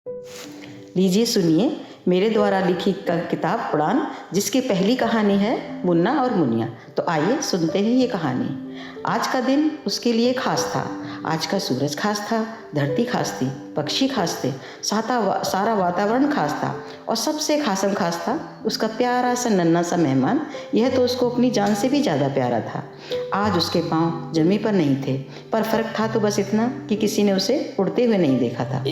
लीजिए सुनिए मेरे द्वारा लिखी किताब उड़ान, जिसकी पहली कहानी है मुन्ना और मुनिया। तो आइए सुनते हैं ये कहानी। आज का दिन उसके लिए खास था। आज का सूरज खास था, धरती खास थी, पक्षी खास थे, सारा वातावरण खास था और सबसे खासम खास था उसका प्यारा सा नन्हा सा मेहमान। यह तो उसको अपनी जान से भी ज़्यादा प्यारा था। आज उसके पाँव जमीन पर नहीं थे, पर फर्क था तो बस इतना कि किसी ने उसे उड़ते हुए नहीं देखा था।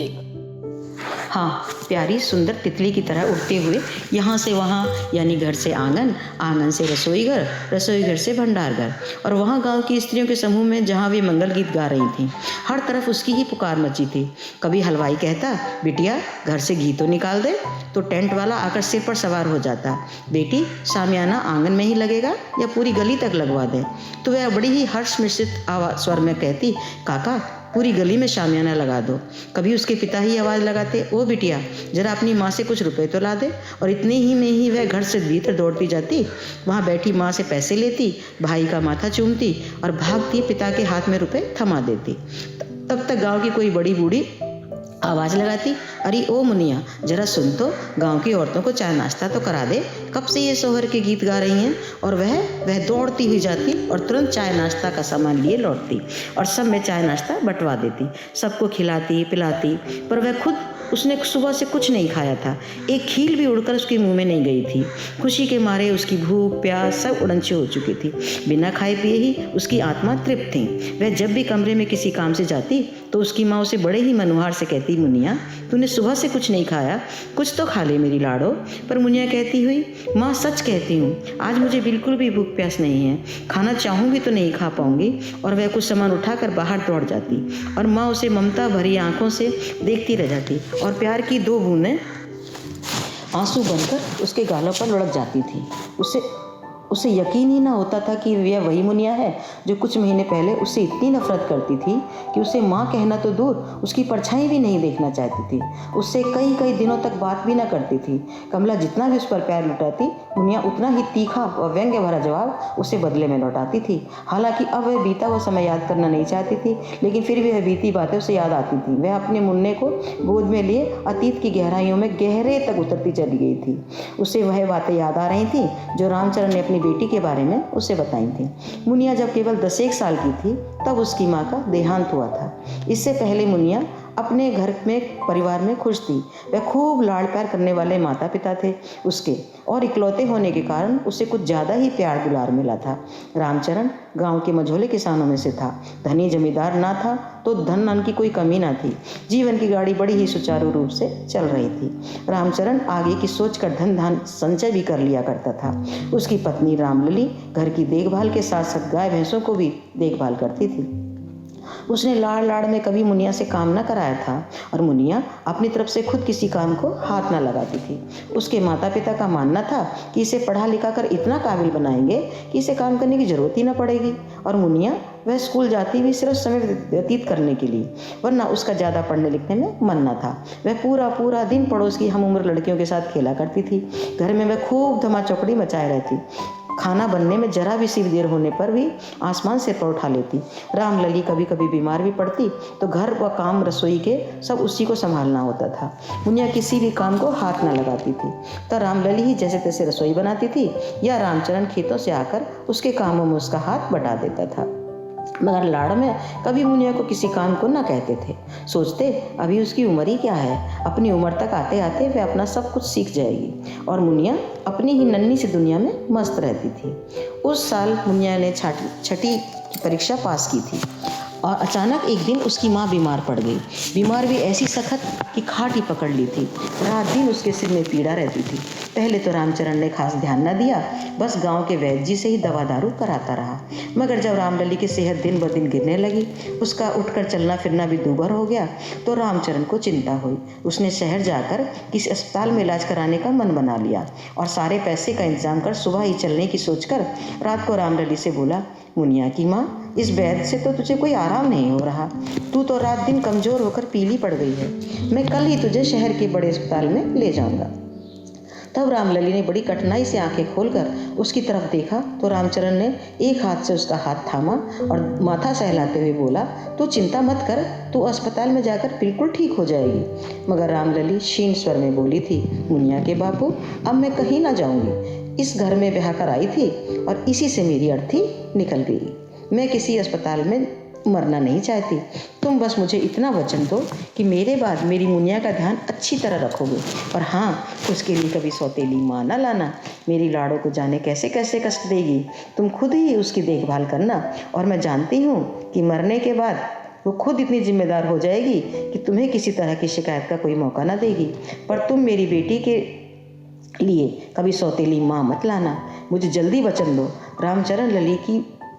हाँ, प्यारी सुंदर तितली की तरह उड़ते हुए यहाँ से वहाँ, यानी घर से आंगन, आंगन से रसोईघर, रसोईघर से भंडारघर, और वहाँ गांव की स्त्रियों के समूह में जहाँ वे मंगल गीत गा रही थीं। हर तरफ उसकी ही पुकार मची थी। कभी हलवाई कहता, बिटिया घर से घी तो निकाल दे, तो टेंट वाला आकर सिर पर सवार हो जाता, बेटी शामियाना आंगन में ही लगेगा या पूरी गली तक लगवा दे। तो वह बड़ी ही हर्ष मिश्रित स्वर में कहती, काका पूरी गली में शामियाना लगा दो। कभी उसके पिता ही आवाज़ लगाते, ओ बिटिया जरा अपनी माँ से कुछ रुपए तो ला दे। और इतने ही में ही वह घर से भीतर दौड़ती जाती, वहाँ बैठी माँ से पैसे लेती, भाई का माथा चूमती और भागती पिता के हाथ में रुपए थमा देती। तब तक गांव की कोई बड़ी बूढ़ी आवाज़ लगाती, अरे ओ मुनिया जरा सुन तो, गांव की औरतों को चाय नाश्ता तो करा दे, कब से ये सोहर के गीत गा रही हैं। और वह दौड़ती हुई जाती और तुरंत चाय नाश्ता का सामान लिए लौटती और सब में चाय नाश्ता बंटवा देती, सबको खिलाती पिलाती। पर वह खुद उसने सुबह से कुछ नहीं खाया था, एक खील भी उड़कर उसके मुंह में नहीं गई थी। खुशी के मारे उसकी भूख प्यास सब उड़नछे हो चुकी थी। बिना खाए पिए ही उसकी आत्मा तृप्त थी। वह जब भी कमरे में किसी काम से जाती तो उसकी माँ उसे बड़े ही मनोहार से कहती, मुनिया तूने सुबह से कुछ नहीं खाया, कुछ तो खा ले मेरी लाडो। पर मुनिया कहती हुई, माँ सच कहती हूँ, आज मुझे बिल्कुल भी भूख प्यास नहीं है, खाना चाहूँगी तो नहीं खा पाऊँगी। और वह कुछ सामान उठाकर बाहर दौड़ जाती और माँ उसे ममता भरी आंखों से देखती रह जाती और प्यार की दो बूंदें आंसू बनकर उसके गालों पर लुढ़क जाती थी। उसे यकीन ही ना होता था कि यह वही मुनिया है जो कुछ महीने पहले उससे इतनी नफरत करती थी कि उसे माँ कहना तो दूर उसकी परछाई भी नहीं देखना चाहती थी। उससे कई कई दिनों तक बात भी ना करती थी। कमला जितना भी उस पर प्यार लुटाती, मुनिया उतना ही तीखा और व्यंग्य भरा जवाब उसे बदले में लौटाती थी। हालांकि अब वह बीता हुआ समय याद करना नहीं चाहती थी, लेकिन फिर भी वह बीती बातें उसे याद आती थी। वह अपने मुन्ने को गोद में लिए अतीत की गहराइयों में गहरे तक उतरती चली गई थी। उसे वह बातें याद आ रही थी जो रामचरण ने अपनी बेटी के बारे में उसे बताई थी। मुनिया जब केवल 10 साल की थी तब उसकी माँ का देहांत हुआ था। इससे पहले मुनिया अपने घर में परिवार में खुश थी। वह खूब लाड़ प्यार करने वाले माता पिता थे उसके, और इकलौते होने के कारण उसे कुछ ज़्यादा ही प्यार दुलार मिला था। रामचरण गांव के मझोले किसानों में से था। धनी जमींदार ना था तो धन अन्न की कोई कमी ना थी। जीवन की गाड़ी बड़ी ही सुचारू रूप से चल रही थी। रामचरण आगे की सोच कर धन धान संचय भी कर लिया करता था। उसकी पत्नी रामलली घर की देखभाल के साथ साथ गाय भैंसों को भी देखभाल करती थी। उसने लाड़ लाड़ में कभी मुनिया से काम न कराया था और मुनिया अपनी तरफ से खुद किसी काम को हाथ न लगाती थी। उसके माता पिता का मानना था कि इसे पढ़ा लिखा कर इतना काबिल बनाएंगे कि इसे काम करने की जरूरत ही न पड़ेगी। और मुनिया वह स्कूल जाती भी सिर्फ समय व्यतीत करने के लिए, वरना उसका ज़्यादा पढ़ने लिखने में मन न था। वह पूरा दिन पड़ोस की हम उम्र लड़कियों के साथ खेला करती थी। घर में वह खूब धमा चौकड़ी मचाए रहती। खाना बनने में जरा भी सी देर होने पर भी आसमान सिर पर उठा लेती। रामलली कभी कभी बीमार भी पड़ती तो घर व काम रसोई के सब उसी को संभालना होता था। मुनिया किसी भी काम को हाथ न लगाती थी। तो रामलली ही जैसे तैसे रसोई बनाती थी या रामचरण खेतों से आकर उसके कामों में उसका हाथ बटा देता था। मगर लाड़ में कभी मुनिया को किसी काम को ना कहते थे। सोचते अभी उसकी उम्र ही क्या है, अपनी उम्र तक आते आते वह अपना सब कुछ सीख जाएगी। और मुनिया अपनी ही नन्ही सी दुनिया में मस्त रहती थी। उस साल मुनिया ने छठी की परीक्षा पास की थी और अचानक एक दिन उसकी माँ बीमार पड़ गई। बीमार भी ऐसी सख्त कि खाट ही पकड़ ली थी। रात दिन उसके सिर में पीड़ा रहती थी। पहले तो रामचरण ने खास ध्यान न दिया, बस गांव के वैद्य जी से ही दवा दारू कराता रहा। मगर जब रामलली की सेहत दिन ब दिन गिरने लगी, उसका उठकर चलना फिरना भी दूभर हो गया, तो रामचरण को चिंता हुई। उसने शहर जाकर किसी अस्पताल में इलाज कराने का मन बना लिया और सारे पैसे का इंतजाम कर सुबह ही चलने की सोचकर रात को रामलली से बोला, मुनिया की माँ, इस वैद्य से तो तुझे कोई आराम नहीं हो रहा। तू तो रात दिन कमजोर होकर पीली पड़ गई है। मैं कल ही तुझे शहर के बड़े अस्पताल में ले जाऊंगा। तब रामलली ने बड़ी कठिनाई से आंखें खोलकर उसकी तरफ देखा तो रामचरण ने एक हाथ से उसका हाथ थामा और माथा सहलाते हुए बोला, तू चिंता मत कर, तू अस्पताल में जाकर बिल्कुल ठीक हो जाएगी। मगर रामलली क्षीण स्वर में बोली थी, मुनिया के बापू, अब मैं कहीं ना जाऊंगी। इस घर में ब्याह कर आई थी और इसी से मेरी अर्थी निकल गई। मैं किसी अस्पताल में मरना नहीं चाहती। तुम बस मुझे इतना वचन दो कि मेरे बाद मेरी मुनिया का ध्यान अच्छी तरह रखोगे, और हाँ, उसके लिए कभी सौतेली माँ न लाना। मेरी लाड़ो को जाने कैसे कैसे कष्ट देगी। तुम खुद ही उसकी देखभाल करना, और मैं जानती हूँ कि मरने के बाद वो खुद इतनी जिम्मेदार हो जाएगी कि तुम्हें किसी तरह की शिकायत का कोई मौका ना देगी। पर तुम मेरी बेटी के लिए कभी सौतेली माँ मत लाना। मुझे जल्दी वचन दो।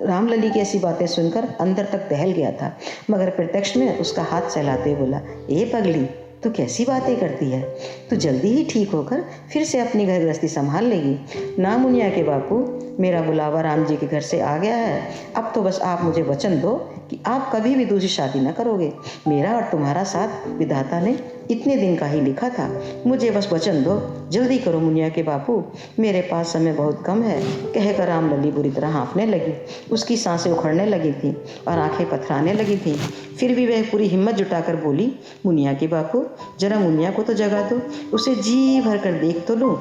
रामलली की ऐसी बातें सुनकर अंदर तक दहल गया था, मगर प्रत्यक्ष में उसका हाथ सहलाते बोला, ए पगली, तू कैसी बातें करती है? तू जल्दी ही ठीक होकर फिर से अपनी घर गृहस्थी संभाल लेगी ना। मुनिया के बापू, मेरा बुलावा राम जी के घर से आ गया है। अब तो बस आप मुझे वचन दो कि आप कभी भी दूसरी शादी न करोगे। मेरा और तुम्हारा साथ विधाता ने इतने दिन का ही लिखा था। मुझे बस वचन दो, जल्दी करो मुनिया के बापू, मेरे पास समय बहुत कम है। कहकर रामलली बुरी तरह हाँफने लगी। उसकी सांसें उखड़ने लगी थी और आंखें पथराने लगी थी। फिर भी वह पूरी हिम्मत जुटाकर बोली, मुनिया के बापू, जरा मुनिया को तो जगा दो, उसे जी भर कर देख तो लूँ,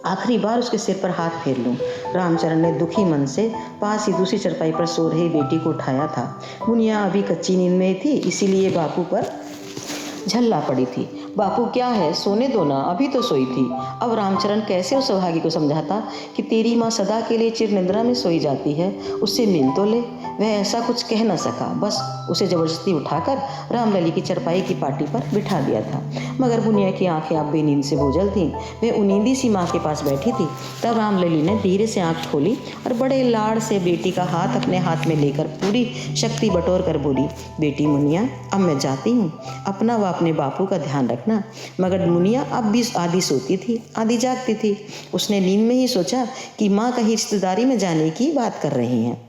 आखिरी बार उसके सिर पर हाथ फेर लूं। रामचरण ने दुखी मन से पास ही दूसरी चरपाई पर सो रही बेटी को उठाया था। मुनिया अभी कच्ची नींद में थी, इसीलिए बापू पर झल्ला पड़ी थी। बापू क्या है, सोने दो ना, अभी तो सोई थी। अब रामचरण कैसे उस सौभागी को समझाता कि तेरी माँ सदा के लिए चिर निद्रा में सोई जाती है, उससे मिल तो ले। वह ऐसा कुछ कह न सका, बस उसे जबरदस्ती उठाकर रामलली की चरपाई की पाटी पर बिठा दिया था। मगर मुनिया की आंखें अब बेनींद से बोझल थीं। वह उनींदी सी माँ के पास बैठी थी। तब रामलली ने धीरे से आंख खोली और बड़े लाड़ से बेटी का हाथ अपने हाथ में लेकर पूरी शक्ति बटोर कर बोली, बेटी मुनिया, अब मैं जाती हूँ, अपना व अपने बापू का ध्यान रखना। मगर मुनिया अब भी आधी सोती थी, आधी जागती थी। उसने नींद में ही सोचा कि माँ कहीं रिश्तेदारी में जाने की बात कर रही हैं,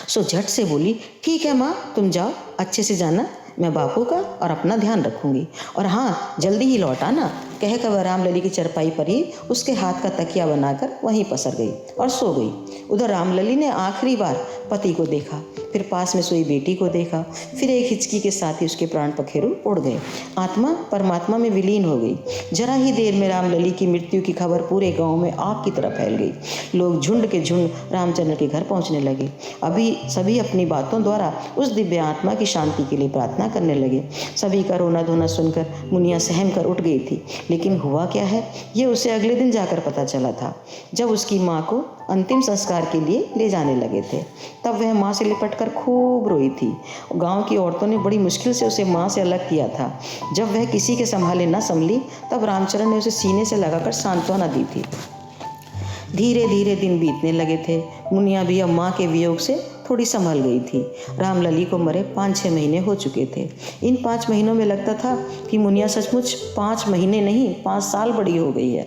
सो झट से बोली, ठीक है माँ, तुम जाओ, अच्छे से जाना, मैं बापू का और अपना ध्यान रखूंगी, और हाँ, जल्दी ही लौट आना। कहकर वह रामलली की चरपाई पर ही उसके हाथ का तकिया बनाकर वहीं पसर गई और सो गई। उधर रामलली ने आखिरी बार पति को देखा, फिर पास में सोई बेटी को देखा, फिर एक हिचकी के साथ ही उसके प्राण पखेरु उड़ गए। आत्मा परमात्मा में विलीन हो गई। जरा ही देर में रामलली की मृत्यु की खबर पूरे गांव में आग की तरह फैल गई। लोग झुंड के झुंड रामचंद्र के घर पहुंचने लगे। अभी सभी अपनी बातों द्वारा उस दिव्य आत्मा की शांति के लिए प्रार्थना करने लगे। सभी का रोना धोना सुनकर मुनिया सहम कर उठ गई थी, लेकिन हुआ क्या है ये उसे अगले दिन जाकर पता चला था, जब उसकी माँ को अंतिम संस्कार के लिए ले जाने लगे थे। तब वह माँ से लिपट कर खूब रोई थी। गांव की औरतों ने बड़ी मुश्किल से उसे माँ से अलग किया था। जब वह किसी के संभाले न संभली, तब रामचरण ने उसे सीने से लगाकर सांत्वना दी थी। धीरे धीरे दिन बीतने लगे थे। मुनिया भी अब माँ के वियोग से थोड़ी संभल गई थी। रामलली को मरे 5-6 महीने हो चुके थे। इन 5 महीनों में लगता था कि मुनिया सचमुच 5 महीने नहीं 5 साल बड़ी हो गई है।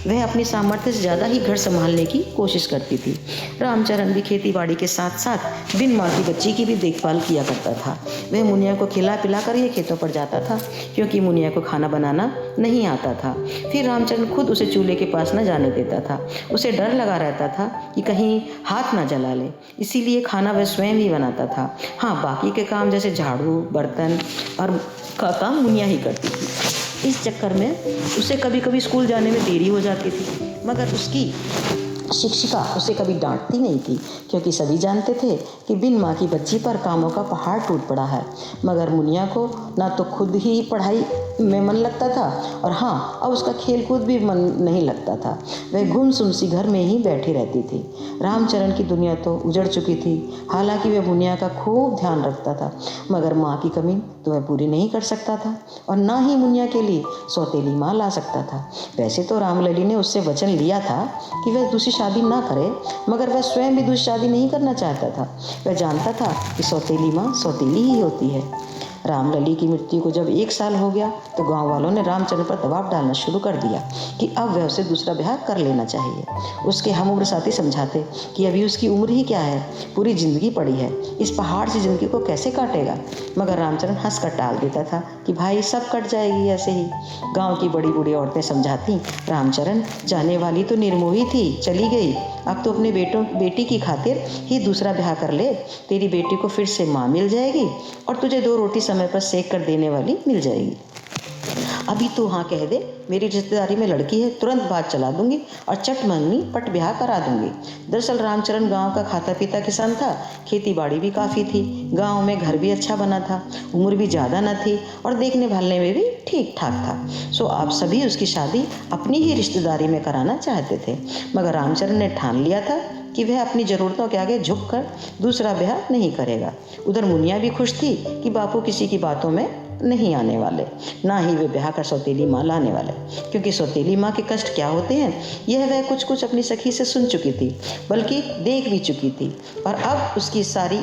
वह अपनी सामर्थ्य से ज़्यादा ही घर संभालने की कोशिश करती थी। रामचरण भी खेती बाड़ी के साथ साथ बिन माँ की बच्ची की भी देखभाल किया करता था। वह मुनिया को खिला पिला कर ही खेतों पर जाता था, क्योंकि मुनिया को खाना बनाना नहीं आता था। फिर रामचरण खुद उसे चूल्हे के पास न जाने देता था। उसे डर लगा रहता था कि कहीं हाथ न जला ले, इसीलिए खाना वह स्वयं ही बनाता था। हाँ, बाकी के काम जैसे झाड़ू, बर्तन और का काम मुनिया ही करती थी। इस चक्कर में उसे कभी कभी स्कूल जाने में देरी हो जाती थी, मगर उसकी शिक्षिका उसे कभी डांटती नहीं थी, क्योंकि सभी जानते थे कि बिन माँ की बच्ची पर कामों का पहाड़ टूट पड़ा है। मगर मुनिया को ना तो खुद ही पढ़ाई में मन लगता था, और हाँ, अब उसका खेल कूद भी मन नहीं लगता था। वह गुमसुम सी घर में ही बैठी रहती थी। रामचरण की दुनिया तो उजड़ चुकी थी। हालांकि वह मुनिया का खूब ध्यान रखता था, मगर माँ की कमी तो वह पूरी नहीं कर सकता था, और ना ही मुनिया के लिए सौतेली माँ ला सकता था। वैसे तो रामलली ने उससे वचन लिया था कि वह दूसरी शादी ना करे, मगर वह स्वयं भी दूसरी शादी नहीं करना चाहता था। वह जानता था कि सौतेली माँ सौतेली ही होती है। रामलली की मृत्यु को जब 1 साल हो गया तो गांव वालों ने रामचरण पर दबाव डालना शुरू कर दिया कि अब वह उसे दूसरा ब्याह कर लेना चाहिए। उसके हम उम्र साथी समझाते कि अभी उसकी उम्र ही क्या है, पूरी जिंदगी पड़ी है, इस पहाड़ से जिंदगी को कैसे काटेगा। मगर रामचरण हंस कर टाल देता था कि भाई सब कट जाएगी ऐसे ही। गाँव की बड़ी बूढ़ी औरतें समझाती, रामचरण जाने वाली तो निर्मोही थी, चली गई, अब तो अपने बेटी की खातिर ही दूसरा ब्याह कर ले, तेरी बेटी को फिर से माँ मिल जाएगी और तुझे 2 रोटी समय पर सेक कर देने वाली मिल जाएगी। अभी तो हाँ कह दे, मेरी रिश्तेदारी में लड़की है, तुरंत बात चला दूंगी और चट मंगनी पट ब्याह करा दूंगी। दरअसल रामचरण गांव का खाता पीता किसान था, खेती बाड़ी भी काफ़ी थी, गांव में घर भी अच्छा बना था, उम्र भी ज़्यादा न थी और देखने भालने में भी ठीक ठाक था। सो आप सभी उसकी शादी अपनी ही रिश्तेदारी में कराना चाहते थे। मगर रामचरण ने ठान लिया था कि वह अपनी ज़रूरतों के आगे झुककर दूसरा ब्याह नहीं करेगा। उधर मुनिया भी खुश थी कि बापू किसी की बातों में नहीं आने वाले, ना ही वे ब्याह कर सौतेली माँ लाने वाले, क्योंकि सौतेली माँ के कष्ट क्या होते हैं यह वह कुछ कुछ अपनी सखी से सुन चुकी थी, बल्कि देख भी चुकी थी। और अब उसकी सारी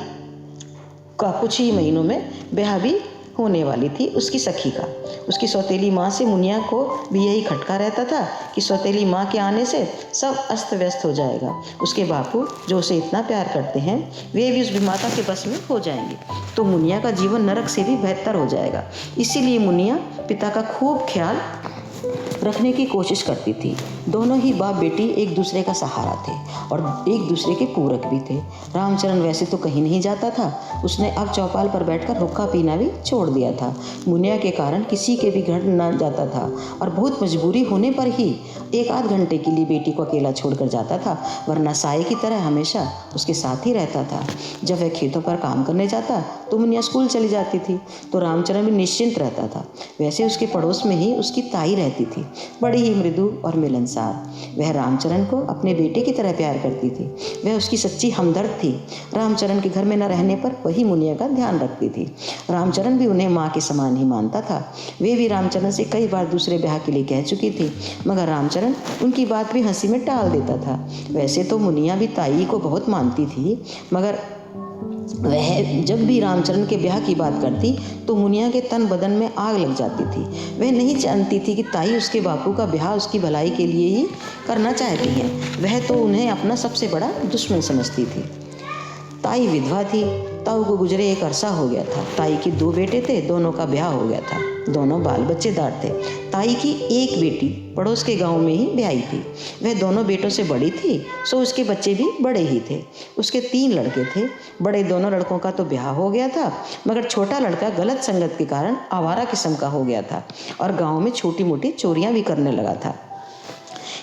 का कुछ ही महीनों में ब्याह भी होने वाली थी उसकी सखी का। उसकी सौतेली माँ से मुनिया को भी यही खटका रहता था कि सौतेली माँ के आने से सब अस्त व्यस्त हो जाएगा। उसके बापू जो उसे इतना प्यार करते हैं वे भी उस विमाता के बस में हो जाएंगे, तो मुनिया का जीवन नरक से भी बेहतर हो जाएगा। इसीलिए मुनिया पिता का खूब ख्याल रखने की कोशिश करती थी। दोनों ही बाप बेटी एक दूसरे का सहारा थे और एक दूसरे के पूरक भी थे। रामचरण वैसे तो कहीं नहीं जाता था, उसने अब चौपाल पर बैठकर हुक्का पीना भी छोड़ दिया था। मुनिया के कारण किसी के भी घर न जाता था और बहुत मजबूरी होने पर ही 1 आध घंटे के लिए बेटी को अकेला छोड़कर जाता था, वरना साये की तरह हमेशा उसके साथ ही रहता था। जब वह खेतों पर काम करने जाता तो मुनिया स्कूल चली जाती थी, तो रामचरण भी निश्चिंत रहता था। वैसे उसके पड़ोस में ही उसकी ताई रहती थी, बड़ी ही मृदु और मिलनसार। वह रामचरण को अपने बेटे की तरह प्यार करती थी। वह उसकी सच्ची हमदर्द थी। रामचरण के घर में न रहने पर वही मुनिया का ध्यान रखती थी। रामचरण भी उन्हें माँ के समान ही मानता था। वे भी रामचरण से कई बार दूसरे ब्याह के लिए कह चुकी थी, मगर रामचरण उनकी बात भी हंसी में टाल देता था। वैसे तो मुनिया भी ताई को बहुत मानती थी, मगर वह जब भी रामचरण के ब्याह की बात करती तो मुनिया के तन बदन में आग लग जाती थी। वह नहीं जानती थी कि ताई उसके बापू का ब्याह उसकी भलाई के लिए ही करना चाहती है, वह तो उन्हें अपना सबसे बड़ा दुश्मन समझती थी। ताई विधवा थी, ताऊ को गुजरे 1 अरसा हो गया था। ताई के 2 बेटे थे, दोनों का ब्याह हो गया था, दोनों बाल बच्चेदार थे। ताई की एक बेटी पड़ोस के गांव में ही ब्याही थी। वह दोनों बेटों से बड़ी थी, सो उसके बच्चे भी बड़े ही थे। उसके 3 लड़के थे। बड़े दोनों लड़कों का तो ब्याह हो गया था, मगर छोटा लड़का गलत संगत के कारण आवारा किस्म का हो गया था और गाँव में छोटी मोटी चोरियाँ भी करने लगा था।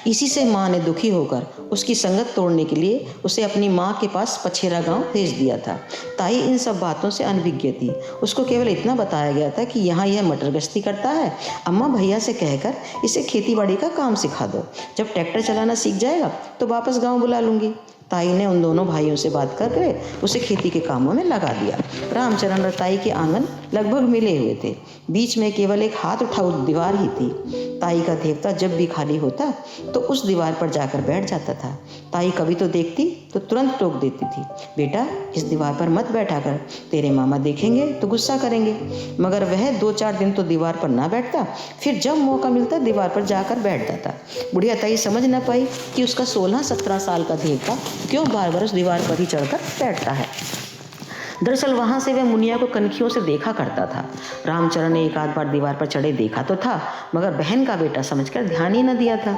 इसी से माँ ने दुखी होकर उसकी संगत तोड़ने के लिए उसे अपनी माँ के पास पछेरा गांव भेज दिया था। ताई इन सब बातों से अनभिज्ञ थी। उसको केवल इतना बताया गया था कि यहाँ यह मटर गश्ती करता है, अम्मा भैया से कहकर इसे खेती बाड़ी का काम सिखा दो, जब ट्रैक्टर चलाना सीख जाएगा तो वापस गाँव बुला लूँगी। ताई ने उन दोनों भाइयों से बात करके उसे खेती के कामों में लगा दिया। रामचरण और ताई के आंगन लगभग मिले हुए थे, बीच में केवल एक हाथ उठाऊ दीवार ही थी। ताई का देवता जब भी खाली होता तो उस दीवार पर जाकर बैठ जाता था। ताई कभी तो देखती तो तुरंत टोक देती थी, बेटा इस दीवार पर मत बैठा कर, तेरे मामा देखेंगे तो गुस्सा करेंगे। मगर वह 2-4 दिन तो दीवार पर ना बैठता, फिर जब मौका मिलता दीवार पर जाकर बैठ जाता। बुढ़िया ताई समझ ना पाई कि उसका 16-17 साल का देवता क्यों बार-बार उस दीवार पर ही चढ़कर बैठता है। दरअसल वहाँ से वह मुनिया को कनखियों से देखा करता था। रामचरण ने 1 आध बार दीवार पर चढ़े देखा तो था, मगर बहन का बेटा समझकर ध्यान ही न दिया था।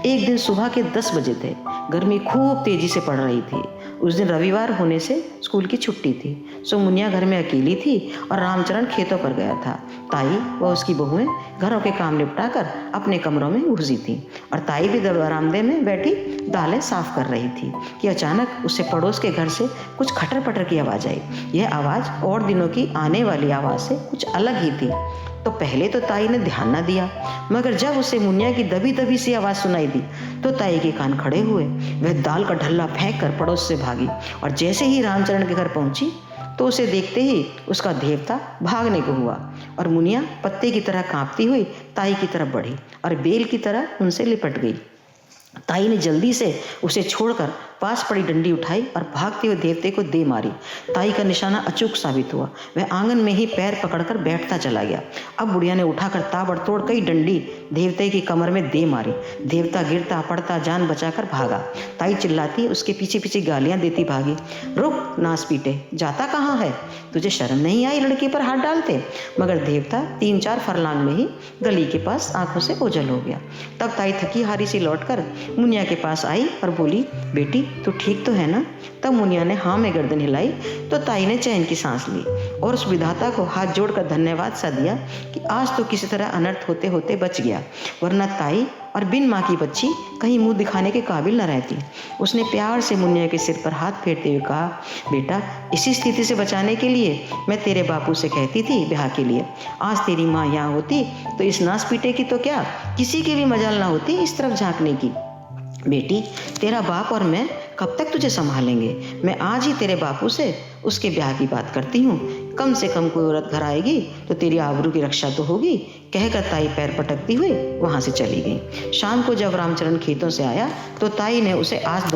एक दिन सुबह के 10 बजे थे, गर्मी खूब तेजी से पड़ रही थी। उस दिन रविवार होने से स्कूल की छुट्टी थी, सो मुनिया घर में अकेली थी और रामचरण खेतों पर गया था। ताई व उसकी बहुएं घरों के काम निपटाकर अपने कमरों में घुसी थी और ताई भी बरामदे में बैठी दालें साफ कर रही थी कि अचानक उसे पड़ोस के घर से कुछ खटर पटर की आवाज़ आई। यह आवाज़ और दिनों की आने वाली आवाज़ से कुछ अलग ही थी। तो पहले तो ताई ने ध्यान न दिया, मगर जब उसे मुनिया की दबी दबी सी आवाज़ सुनाई दी तो ताई के कान खड़े हुए। वह दाल का ढल्ला फेंक कर पड़ोस से भागी और जैसे ही रामचरण के घर पहुंची तो उसे देखते ही उसका देवता भागने को हुआ और मुनिया पत्ते की तरह कांपती हुई ताई की तरफ बढ़ी और बेल की तरह उनसे लिपट गई। ताई ने जल्दी से उसे छोड़कर पास पड़ी डंडी उठाई और भागते हुए देवते को दे मारी। ताई का निशाना अचूक साबित हुआ। वह आंगन में ही पैर पकड़कर बैठता चला गया। अब बुढ़िया ने उठाकर ताबड़तोड़ कई डंडी देवते की कमर में दे मारी। देवता गिरता पड़ता जान बचाकर भागा। ताई चिल्लाती उसके पीछे पीछे गालियां देती भागी। रुक नास पीटे, जाता कहाँ है? तुझे शर्म नहीं आई लड़की पर हाथ डालते? मगर देवता 3-4 फरलांग में ही गली के पास आंखों से ओझल हो गया। तब ताई थकी हारी से लौटकर मुनिया के पास आई और बोली, बेटी तू ठीक तो है ना? तब मुनिया ने हाँ में गर्दन हिलाई तो ताई ने चैन की सांस ली और उस विधाता को हाथ जोड़कर धन्यवाद सा दिया कि आज तो किसी तरह अनर्थ होते होते बच गया, वरना ताई और बिन माँ की बच्ची कहीं मुंह दिखाने के काबिल न रहती। उसने प्यार से मुनिया के सिर पर हाथ फेरते हुए कहा, बेटा इसी स्थिति से बचाने के लिए मैं तेरे बापू से कहती थी ब्याह के लिए। आज तेरी माँ यहाँ होती तो इस नास पीटे की तो क्या किसी की भी मजाल ना होती इस तरफ झांकने की। बेटी तेरा बाप और मैं कब तक तुझे संभालेंगे? मैं आज ही तेरे बापू से उसके ब्याह की बात करती हूँ। कम से कम कोई औरत घर आएगी तो तेरी आबरू की रक्षा तो होगी। कहकर ताई पैर पटकती हुई वहाँ से चली गई। शाम को जब रामचरण खेतों से आया तो ताई ने उसे आज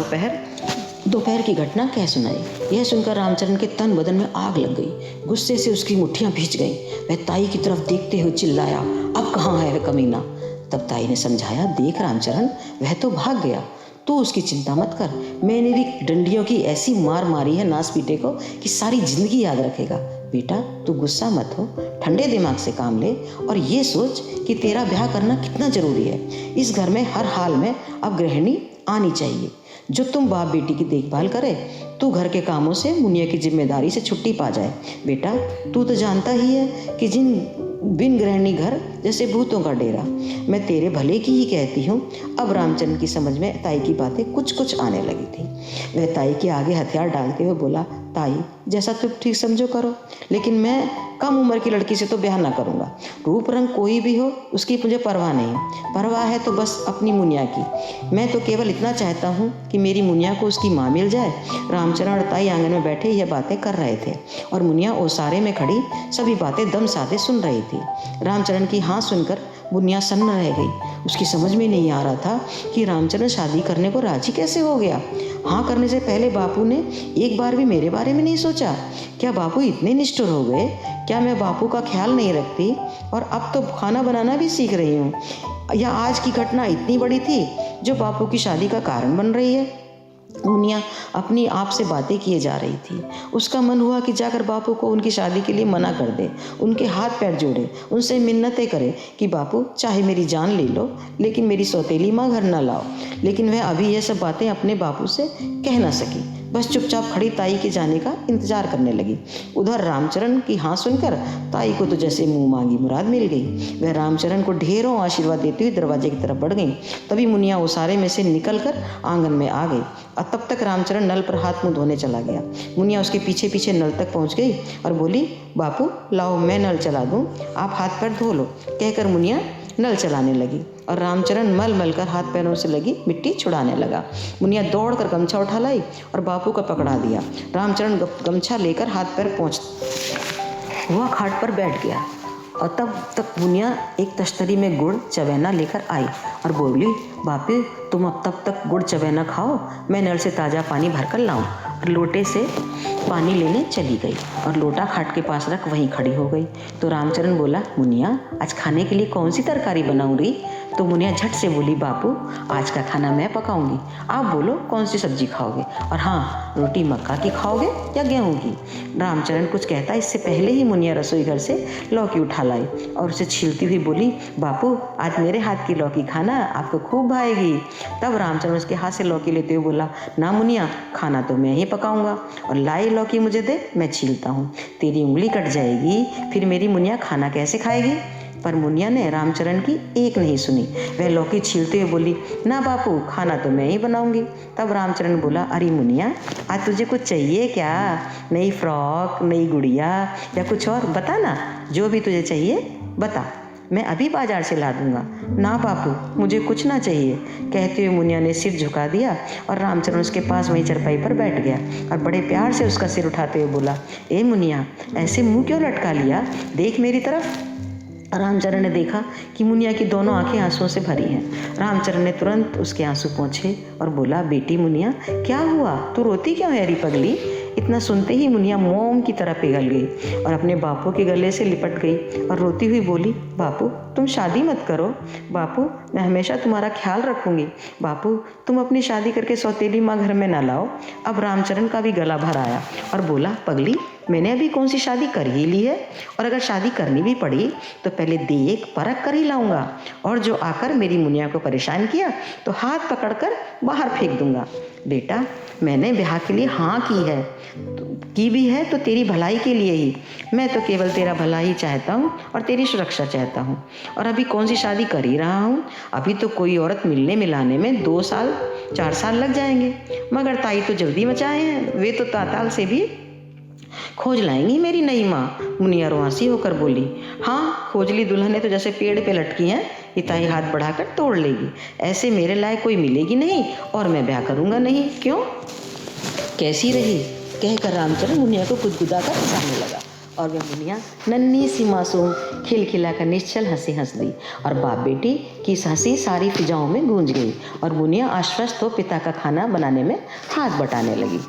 दोपहर की घटना कह सुनाई। यह सुनकर रामचरण के तन बदन में आग लग गई। गुस्से से उसकी मुट्ठियाँ भींच गईं। वह ताई की तरफ देखते हुए चिल्लाया, अब कहाँ है वह कमीना? तब ताई ने समझाया, देख रामचरण वह तो भाग गया, तू उसकी चिंता मत कर। मैंने भी डंडियों की ऐसी मार मारी है नास पीटे को कि सारी जिंदगी याद रखेगा। बेटा तू गुस्सा मत हो, ठंडे दिमाग से काम ले और ये सोच कि तेरा ब्याह करना कितना जरूरी है। इस घर में हर हाल में अब गृहिणी आनी चाहिए जो तुम बाप बेटी की देखभाल करे। तू घर के कामों से मुनिया की जिम्मेदारी से छुट्टी पा जाए। बेटा तू तो जानता ही है कि बिन गृहिणी घर जैसे भूतों का डेरा। मैं तेरे भले की ही कहती हूँ। अब रामचंद्र की समझ में ताई की बातें कुछ कुछ आने लगी थी। वह ताई के आगे हथियार डालते हुए बोला, ताई जैसा तुम ठीक समझो करो, लेकिन मैं कम उम्र की लड़की से तो ब्याह ना करूँगा। रूप रंग कोई भी हो उसकी मुझे परवाह नहीं। परवाह है तो बस अपनी मुनिया की। मैं तो केवल इतना चाहता हूँ कि मेरी मुनिया को उसकी माँ मिल जाए। रामचरण और ताई आंगन में बैठे यह बातें कर रहे थे और मुनिया ओसारे में खड़ी सभी बातें दम साधे सुन रही थी। रामचरण की हाँ सुनकर मुनिया सन्न रह गई। उसकी समझ में नहीं आ रहा था कि रामचरण शादी करने को राजी कैसे हो गया। हाँ करने से पहले बापू ने एक बार भी मेरे बारे में नहीं सोचा। क्या बापू इतने निष्ठुर हो गए? क्या मैं बापू का ख्याल नहीं रखती और अब तो खाना बनाना भी सीख रही हूँ? या आज की घटना इतनी बड़ी थी जो बापू की शादी का कारण बन रही है? मुनिया अपनी आप से बातें किए जा रही थी। उसका मन हुआ कि जाकर बापू को उनकी शादी के लिए मना कर दे, उनके हाथ पैर जोड़े, उनसे मिन्नतें करे कि बापू चाहे मेरी जान ले लो लेकिन मेरी सौतेली माँ घर ना लाओ। लेकिन वह अभी यह सब बातें अपने बापू से कह ना सकी। बस चुपचाप खड़ी ताई के जाने का इंतजार करने लगी। उधर रामचरण की हाँ सुनकर ताई को तो जैसे मुंह मांगी मुराद मिल गई। वह रामचरण को ढेरों आशीर्वाद देती हुई दरवाजे की तरफ बढ़ गई। तभी मुनिया उसारे में से निकलकर आंगन में आ गई और तब तक रामचरण नल पर हाथ मुंह धोने चला गया। मुनिया उसके पीछे पीछे नल तक पहुंच गई और बोली, बापू लाओ मैं नल चला दूं, आप हाथ पैर धो लो। कहकर मुनिया नल चलाने लगी और रामचरण मल मल कर हाथ पैरों से लगी मिट्टी छुड़ाने लगा। मुनिया दौड़कर गमछा उठा लाई और बापू का पकड़ा दिया। रामचरण गमछा लेकर हाथ पैर पहुँच वह खाट पर बैठ गया और तब तक मुनिया एक तश्तरी में गुड़ चवैना लेकर आई और बोली, बापू तुम अब तब तक गुड़ चवैना खाओ, मैं नल से ताज़ा पानी भरकर लाऊं। और लोटे से पानी लेने चली गई और लोटा खाट के पास रख वहीं खड़ी हो गई। तो रामचरण बोला, मुनिया आज खाने के लिए कौन सी तरकारी बनाऊं री? तो मुनिया झट से बोली, बापू आज का खाना मैं पकाऊंगी, आप बोलो कौन सी सब्जी खाओगे, और हाँ रोटी मक्का की खाओगे या गेहूं की? रामचरण कुछ कहता इससे पहले ही मुनिया रसोई घर से लौकी उठा लाई और उसे छीलती हुई बोली, बापू आज मेरे हाथ की लौकी खाना, आपको खूब भाएगी। तब रामचरण उसके हाथ से लौकी लेते हुए बोला, ना मुनिया खाना तो मैं ही पकाऊंगा और लाई लौकी मुझे दे, मैं छीलता हूँ। तेरी उंगली कट जाएगी, फिर मेरी मुनिया खाना कैसे खाएगी? पर मुनिया ने रामचरण की एक नहीं सुनी। वह लौकी छीलते हुए बोली, ना बापू खाना तो मैं ही बनाऊंगी। तब रामचरण बोला, अरे मुनिया आज तुझे कुछ चाहिए क्या? नई फ्रॉक, नई गुड़िया या कुछ और? बता ना, जो भी तुझे चाहिए बता, मैं अभी बाजार से ला दूंगा। ना बापू मुझे कुछ ना चाहिए। कहते हुए मुनिया ने सिर झुका दिया और रामचरण उसके पास वहीं चरपाई पर बैठ गया और बड़े प्यार से उसका सिर उठाते हुए बोला, ए मुनिया ऐसे मुंह क्यों लटका लिया, देख मेरी तरफ। रामचरण ने देखा कि मुनिया की दोनों आंखें आंसुओं से भरी हैं। रामचरण ने तुरंत उसके आंसू पोंछे और बोला, बेटी मुनिया, क्या हुआ? तू रोती क्यों है री पगली? इतना सुनते ही मुनिया मोम की तरह पिघल गई और अपने बापू के गले से लिपट गई और रोती हुई बोली, बापू तुम शादी मत करो। बापू मैं हमेशा तुम्हारा ख्याल रखूंगी। बापू तुम अपनी शादी करके सौतेली माँ घर में न लाओ। अब रामचरण का भी गला भर आया और बोला, पगली मैंने अभी कौन सी शादी कर ही ली है, और अगर शादी करनी भी पड़ी तो पहले देख परख कर ही लाऊंगा, और जो आकर मेरी मुनिया को परेशान किया तो हाथ पकड़कर बाहर फेंक दूंगा। बेटा मैंने ब्याह के लिए हाँ की भी है तो तेरी भलाई के लिए ही। मैं तो केवल तेरा भला ही चाहता हूँ और तेरी सुरक्षा चाहता हूँ, और अभी कौन सी शादी कर ही रहा हूँ। अभी तो कोई औरत मिलने मिलाने में 2 साल 4 साल लग जाएंगे, मगर ताई तो जल्दी मचाए हैं। वे तो ताताल से भी खोज लाएंगी मेरी नई माँ। मुनिया रुआंसी होकर बोली, हाँ खोजली दुल्हने तो जैसे पेड़ पे लटकी हैं, इताई हाथ बढ़ाकर तोड़ लेगी। ऐसे मेरे लायक कोई मिलेगी नहीं और मैं ब्याह करूँगा नहीं। क्यों? कैसी रही? कहकर रामचरण मुनिया को गुदगुदाकर हंसाने लगा, और वह मुनिया नन्ही सी मासूम खिलखिलाकर निश्चल हंसी हंस दी, और बाप बेटी की इस हंसी सारी फिजाओं में गूंज गई, और मुनिया आश्वस्त हो पिता का खाना बनाने में हाथ बटाने लगी।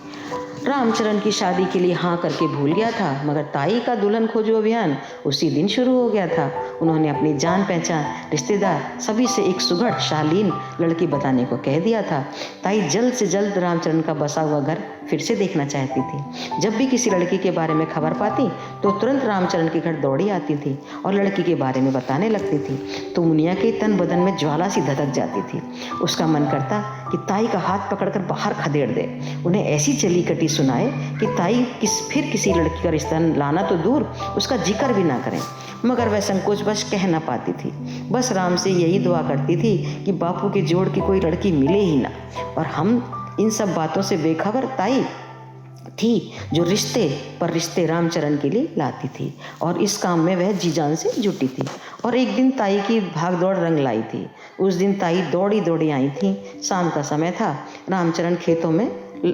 रामचरण की शादी के लिए हाँ करके भूल गया था, मगर ताई का दुल्हन खोजो अभियान उसी दिन शुरू हो गया था। उन्होंने अपनी जान पहचान रिश्तेदार सभी से एक सुघड़ शालीन लड़की बताने को कह दिया था। ताई जल्द से जल्द रामचरण का बसा हुआ घर फिर से देखना चाहती थी। जब भी किसी लड़की के बारे में खबर पाती तो तुरंत रामचरण के घर दौड़ी आती थी और लड़की के बारे में बताने लगती थी, तो मुनिया के तन बदन में ज्वाला सी धधक जाती थी। उसका मन करता कि ताई का हाथ पकड़कर बाहर खदेड़ दे, उन्हें ऐसी चली कटी सुनाए कि ताई फिर किसी लड़की का रिश्ता लाना तो दूर उसका जिक्र भी ना करें, मगर वह संकोचवश कह ना पाती थी। बस राम से यही दुआ करती थी कि बापू के जोड़ की कोई लड़की मिले ही ना। और हम इन सब बातों से बेखबर ताई थी जो रिश्ते रामचरण के लिए लाती थी, और इस काम में वह जी जान से जुटी थी। और एक दिन ताई की भाग दौड़ रंग लाई थी। उस दिन ताई दौड़ी दौड़ी आई थी। शाम का समय था। रामचरण खेतों में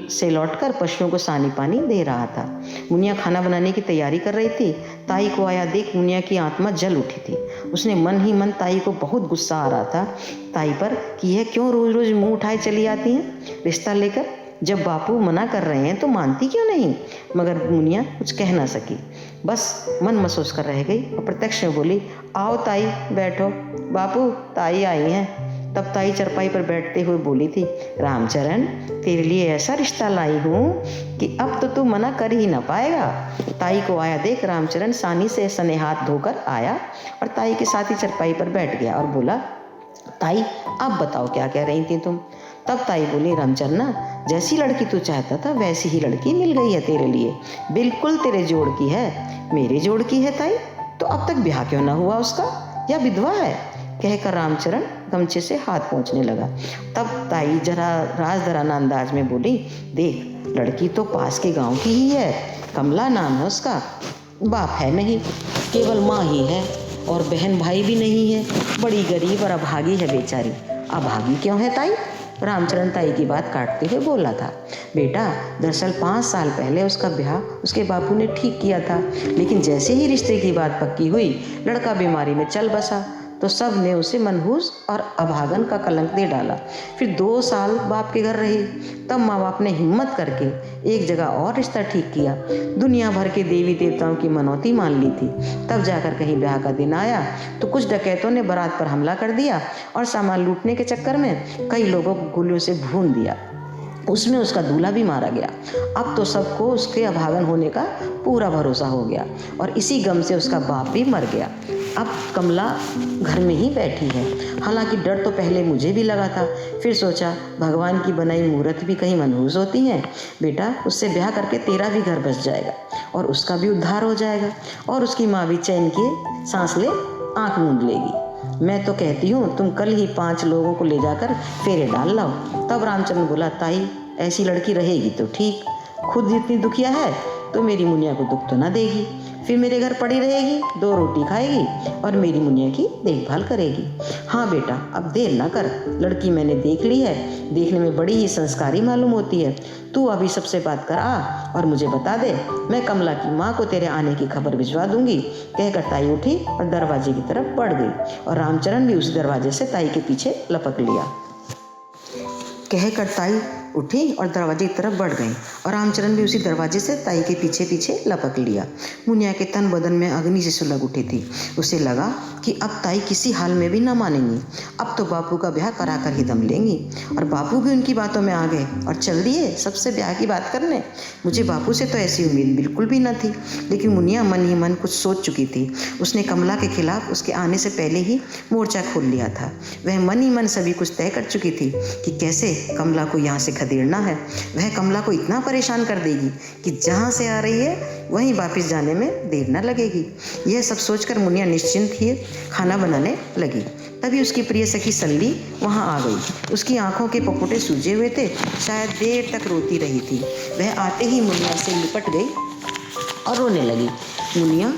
से लौटकर पशुओं को सानी पानी दे रहा था। मुनिया खाना बनाने की तैयारी कर रही थी। ताई को आया देख मुनिया की आत्मा जल उठी थी। उसने मन ही मन ताई को बहुत गुस्सा आ रहा था ताई पर कि यह क्यों रोज रोज मुंह उठाए चली आती हैं रिश्ता लेकर। जब बापू मना कर रहे हैं तो मानती क्यों नहीं? मगर मुनिया कुछ कह ना सकी, बस मन महसूस कर रह गई और प्रत्यक्ष में बोली, आओ ताई बैठो। बापू ताई आई हैं। तब ताई चरपाई पर बैठते हुए बोली थी, रामचरण तेरे लिए ऐसा रिश्ता लाई हूँ कि अब तो तू मना कर ही ना पाएगा। ताई को आया देख रामचरण सानी से सने हाथ धोकर आया और ताई के साथ ही चरपाई पर बैठ गया और बोला, ताई अब बताओ क्या कह रही थी तुम? तब ताई बोली, रामचरण जैसी लड़की तू चाहता था वैसी ही लड़की मिल गई है तेरे लिए, बिल्कुल तेरे जोड़ की है। मेरे जोड़ की है ताई? तो अब तक ब्याह क्यों ना हुआ उसका, या विधवा है? कहकर रामचरण गमछे से हाथ पोंछने लगा। तब ताई जरा राजधराना अंदाज में बोली, देख लड़की तो पास के गांव की ही है, कमला नाम है उसका। बाप है नहीं, केवल माँ ही है, और बहन भाई भी नहीं है। बड़ी गरीब और अभागी है बेचारी। अभागी क्यों है ताई? रामचरण ताई की बात काटते हुए बोला था, बेटा दरअसल 5 साल पहले उसका ब्याह उसके बापू ने ठीक किया था, लेकिन जैसे ही रिश्ते की बात पक्की हुई लड़का बीमारी में चल बसा तो सब ने उसे मनहूस और अभागन का कलंक दे डाला। फिर 2 साल बाप के घर रही। तब माँ बाप ने हिम्मत करके एक जगह और रिश्ता ठीक किया। दुनिया भर के देवी देवताओं की मनौती मान ली थी। तब जाकर कहीं ब्याह का दिन आया तो कुछ डकैतों ने बारात पर हमला कर दिया और सामान लूटने के चक्कर में कई लोगों को गोलियों से भून दिया। उसमें उसका दूल्हा भी मारा गया। अब तो सबको उसके अभागन होने का पूरा भरोसा हो गया और इसी गम से उसका बाप भी मर गया। अब कमला घर में ही बैठी है। हालांकि डर तो पहले मुझे भी लगा था, फिर सोचा भगवान की बनाई मूर्त भी कहीं मनहूस होती हैं। बेटा उससे ब्याह करके तेरा भी घर बस जाएगा और उसका भी उद्धार हो जाएगा और उसकी माँ भी चैन की सांस ले आँख मूंद लेगी। मैं तो कहती हूँ तुम कल ही 5 लोगों को ले जाकर फेरे डाल लाओ। तब रामचंद्र बोला, ताई ऐसी लड़की रहेगी तो ठीक, खुद इतनी दुखिया है तो मेरी मुनिया को दुख तो ना देगी, फिर मेरे घर पड़ी रहेगी, 2 रोटी खाएगी और मेरी मुनिया की देखभाल करेगी। हाँ बेटा, अब देर ना कर, लड़की मैंने देख ली है, देखने में बड़ी ही संस्कारी मालूम होती है। तू अभी सबसे बात कर आ और मुझे बता दे, मैं कमला की माँ को तेरे आने की खबर भिजवा दूंगी। कहकर ताई उठी और दरवाजे की तरफ बढ़ गई और रामचरण भी उस दरवाजे से ताई के पीछे लपक लिया। कहकर ताई उठी और दरवाजे की तरफ बढ़ गई और रामचरण भी उसी दरवाजे से ताई के पीछे पीछे लपक लिया। मुनिया के तन बदन में अग्नि से सुलग उठी थी। उसे लगा कि अब ताई किसी हाल में भी न मानेंगी, अब तो बापू का ब्याह करा कर ही दम लेंगी। और बापू भी उनकी बातों में आ गए और चल दिए सबसे ब्याह की बात करने। मुझे बापू से तो ऐसी उम्मीद बिल्कुल भी न थी, लेकिन मुनिया मन ही मन कुछ सोच चुकी थी। उसने कमला के खिलाफ उसके आने से पहले ही मोर्चा खोल लिया था। वह मन ही मन सभी कुछ तय कर चुकी थी कि कैसे कमला को यहाँ से खदेड़ना है। वह कमला को इतना परेशान कर देगी कि जहाँ से आ रही है वहीं वापस जाने में देर न लगेगी। यह सब सोचकर मुनिया निश्चिंत ही खाना बनाने लगी। तभी उसकी प्रिय सखी सल्ली वहाँ आ गई। उसकी आंखों के पपोटे सूजे हुए थे, शायद देर तक रोती रही थी। वह आते ही मुनिया से लिपट गई और रोने लगी। मुनिया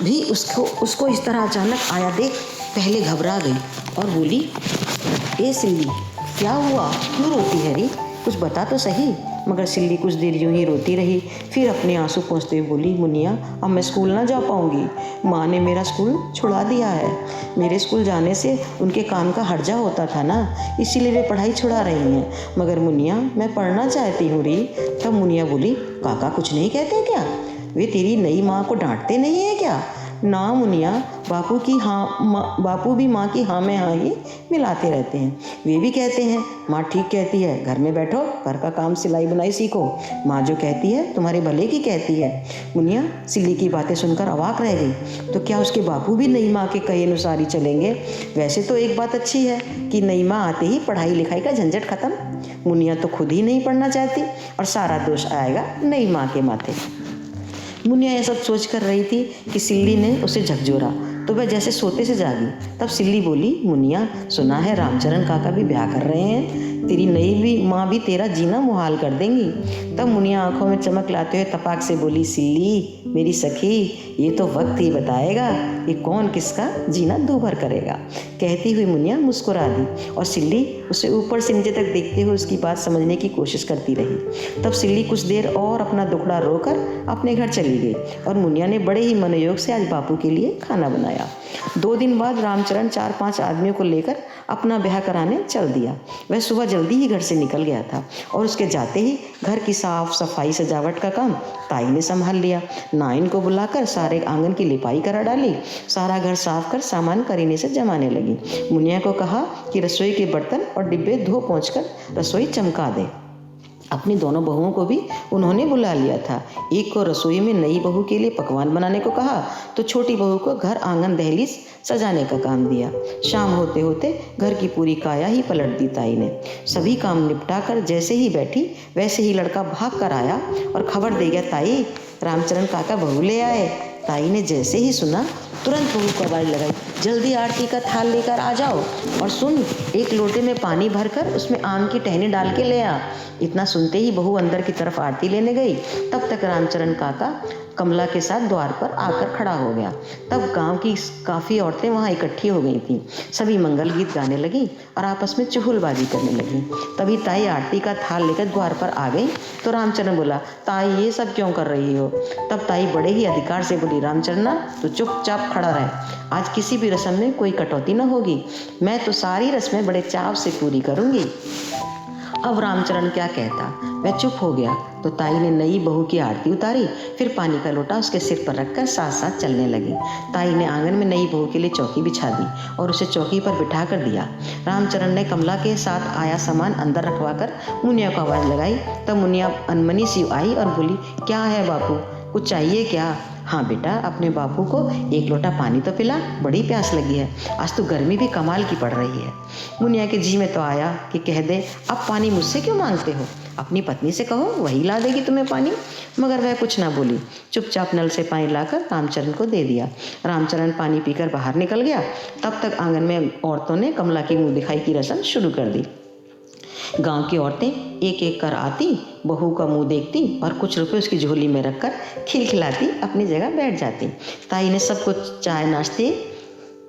भी उसको इस तरह अचानक आया देख पहले घबरा गई और बोली, ए सिल्ली, क्या हुआ, क्यों रोती है रे, कुछ बता तो सही। मगर सिल्ली कुछ देर यूं ही रोती रही, फिर अपने आंसू पोंछते हुए बोली, मुनिया अब मैं स्कूल ना जा पाऊंगी, माँ ने मेरा स्कूल छुड़ा दिया है। मेरे स्कूल जाने से उनके काम का हर्जा होता था ना, इसीलिए वे पढ़ाई छुड़ा रही हैं। मगर मुनिया मैं पढ़ना चाहती हूँ री। तब मुनिया बोली, काका कुछ नहीं कहते क्या, वे तेरी नई माँ को डांटते नहीं है क्या। ना मुनिया, बापू भी माँ की हाँ में हाँ ही मिलाते रहते हैं। वे भी कहते हैं माँ ठीक कहती है, घर में बैठो, घर का काम सिलाई बुनाई सीखो, माँ जो कहती है तुम्हारे भले की कहती है। मुनिया सिल्ली की बातें सुनकर अवाक रह गई। तो क्या उसके बापू भी नई माँ के कहे अनुसार ही चलेंगे। वैसे तो एक बात अच्छी है कि नई माँ आते ही पढ़ाई लिखाई का झंझट खत्म। मुनिया तो खुद ही नहीं पढ़ना चाहती और सारा दोष आएगा नई माँ के माथे। मुनिया यह सब सोच कर रही थी कि सिल्ली ने उसे झकझोरा तो वह जैसे सोते से जागी। तब सिल्ली बोली, मुनिया सुना है रामचरण काका भी ब्याह कर रहे हैं, तेरी नई भी माँ भी तेरा जीना मुहाल कर देंगी। तब मुनिया आंखों में चमक लाते हुए तपाक से बोली, सिल्ली मेरी सखी, ये तो वक्त ही बताएगा कि कौन किसका जीना दूभर करेगा। कहती हुई मुनिया मुस्कुरा दी और सिल्ली उसे ऊपर से नीचे तक देखते हुए उसकी बात समझने की कोशिश करती रही। तब सिल्ली कुछ देर और अपना दुखड़ा रोकर अपने घर चली गई और मुनिया ने बड़े ही मनोयोग से आज बापू के लिए खाना बनाया। 2 दिन बाद रामचरण 4-5 आदमियों को लेकर अपना ब्याह कराने चल दिया। वह सुबह जल्दी ही घर से निकल गया था और उसके जाते ही घर की साफ सफाई सजावट का काम ताई ने संभाल लिया। नाइन को बुलाकर सारे आंगन की लिपाई करा डाली, सारा घर साफ कर सामान करीने से जमाने लगी। मुनिया को कहा कि रसोई के बर्तन और डिब्बे धो पोंछ कर रसोई चमका दे। अपनी दोनों बहुओं को भी उन्होंने बुला लिया था। एक को रसोई में नई बहू के लिए पकवान बनाने को कहा तो छोटी बहू को घर आंगन दहलीज सजाने का काम दिया। शाम होते होते घर की पूरी काया ही पलट दी ताई ने। सभी काम निपटा कर जैसे ही बैठी वैसे ही लड़का भाग कर आया और खबर दे गया, ताई रामचरण काका बहू ले आए। ताई ने जैसे ही सुना तुरंत बहू को आवाज़ लगाई, जल्दी आरती का थाल लेकर आ जाओ और सुन, एक लोटे में पानी भरकर उसमें आम की टहनी डाल के ले आ। इतना सुनते ही बहू अंदर की तरफ आरती लेने गई। तब तक रामचरण काका कमला के साथ द्वार पर आकर खड़ा हो गया। तब गांव की काफ़ी औरतें वहां इकट्ठी हो गई थीं। सभी मंगल गीत गाने लगी और आपस में चुगलबाजी करने लगी। तभी ताई आरती का थाल लेकर द्वार पर आ गई तो रामचरण बोला, ताई ये सब क्यों कर रही हो। तब ताई बड़े ही अधिकार से बोली, रामचरण तो चुपचाप खड़ा रहे, आज किसी भी रस्म में कोई कटौती न होगी, मैं तो सारी रस्में बड़े चाव से पूरी करूँगी। अब रामचरण क्या कहता, वह चुप हो गया। तो ताई ने नई बहू की आरती उतारी, फिर पानी का लोटा उसके सिर पर रखकर साथ साथ चलने लगी। ताई ने आंगन में नई बहू के लिए चौकी बिछा दी और उसे चौकी पर बिठा कर दिया। रामचरण ने कमला के साथ आया सामान अंदर रखवा कर मुनिया को आवाज़ लगाई। तब मुनिया अनमनी सी आई और बोली, क्या है बापू, कुछ चाहिए क्या। हाँ बेटा, अपने बापू को एक लोटा पानी तो पिला, बड़ी प्यास लगी है, आज तो गर्मी भी कमाल की पड़ रही है। मुनिया के जी में तो आया कि कह दे, अब पानी मुझसे क्यों मांगते हो, अपनी पत्नी से कहो, वही ला देगी तुम्हें पानी। मगर वह कुछ ना बोली, चुपचाप नल से पानी लाकर रामचरण को दे दिया। रामचरण पानी पीकर बाहर निकल गया। तब तक आंगन में औरतों ने कमला की मुँह दिखाई की रस्म शुरू कर दी। गांव की औरतें एक एक कर आती, बहू का मुंह देखती और कुछ रुपए उसकी झोली में रखकर खिलखिलाती अपनी जगह बैठ जाती। ताई ने सबको चाय नाश्ते